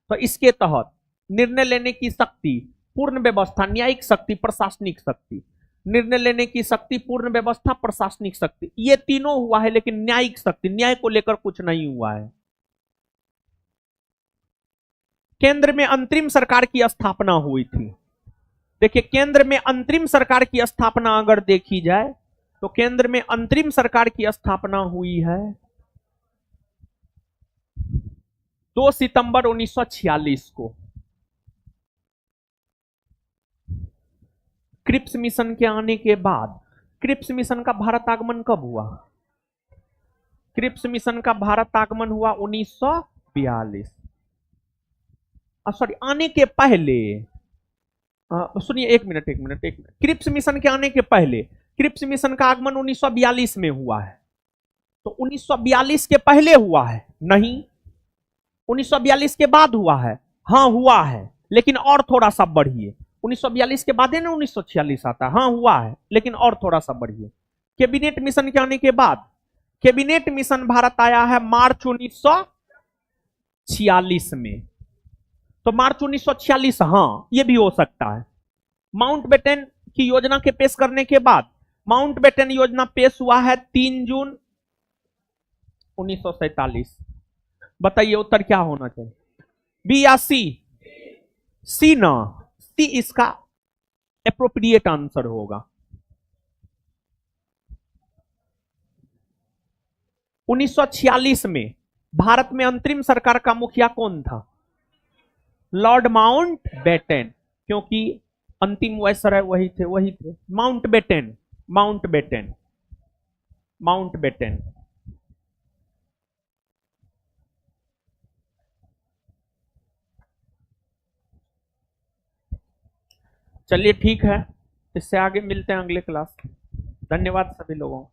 तो इसके तहत निर्णय लेने की शक्ति, पूर्ण व्यवस्था, न्यायिक शक्ति, प्रशासनिक शक्ति, निर्णय लेने की शक्ति, पूर्ण व्यवस्था, प्रशासनिक शक्ति, ये तीनों हुआ है, लेकिन न्यायिक शक्ति, न्याय को लेकर कुछ नहीं हुआ है। केंद्र में अंतरिम सरकार की स्थापना हुई थी। देखिए केंद्र में अंतरिम सरकार की स्थापना अगर देखी जाए तो केंद्र में अंतरिम सरकार की स्थापना हुई है 2 सितंबर 1946 को। क्रिप्स मिशन के आने के बाद। क्रिप्स मिशन का भारत आगमन कब हुआ? क्रिप्स मिशन का भारत आगमन हुआ 1942। सॉरी, आने के पहले, सुनिए एक मिनट। क्रिप्स मिशन के आने के पहले, क्रिप्स मिशन का आगमन 1942 में हुआ है। तो 1942 के पहले हुआ है? नहीं। 1942 के बाद हुआ है? हाँ हुआ है, लेकिन और थोड़ा सा बढ़िए। 1942 के बाद है ना 1946 आता है। हाँ हुआ है, लेकिन और थोड़ा सा बढ़िए। कैबिनेट मिशन के आने के बाद, कैबिनेट मिशन भारत आया है मार्च 1946 में। तो मार्च 1946, हाँ ये भी हो सकता है। माउंटबेटन की योजना के पेश करने के बाद, माउंटबेटन योजना पेश हुआ है 3 जून 1947। बताइए उत्तर क्या होना चाहिए, बी या सी? सी ना, सी इसका एप्रोप्रिएट आंसर होगा। 1946 में भारत में अंतरिम सरकार का मुखिया कौन था? लॉर्ड माउंटबेटन, क्योंकि अंतिम वायसराय वही थे। माउंटबेटन। चलिए ठीक है, इससे आगे मिलते हैं अगले क्लास। धन्यवाद सभी लोगों को।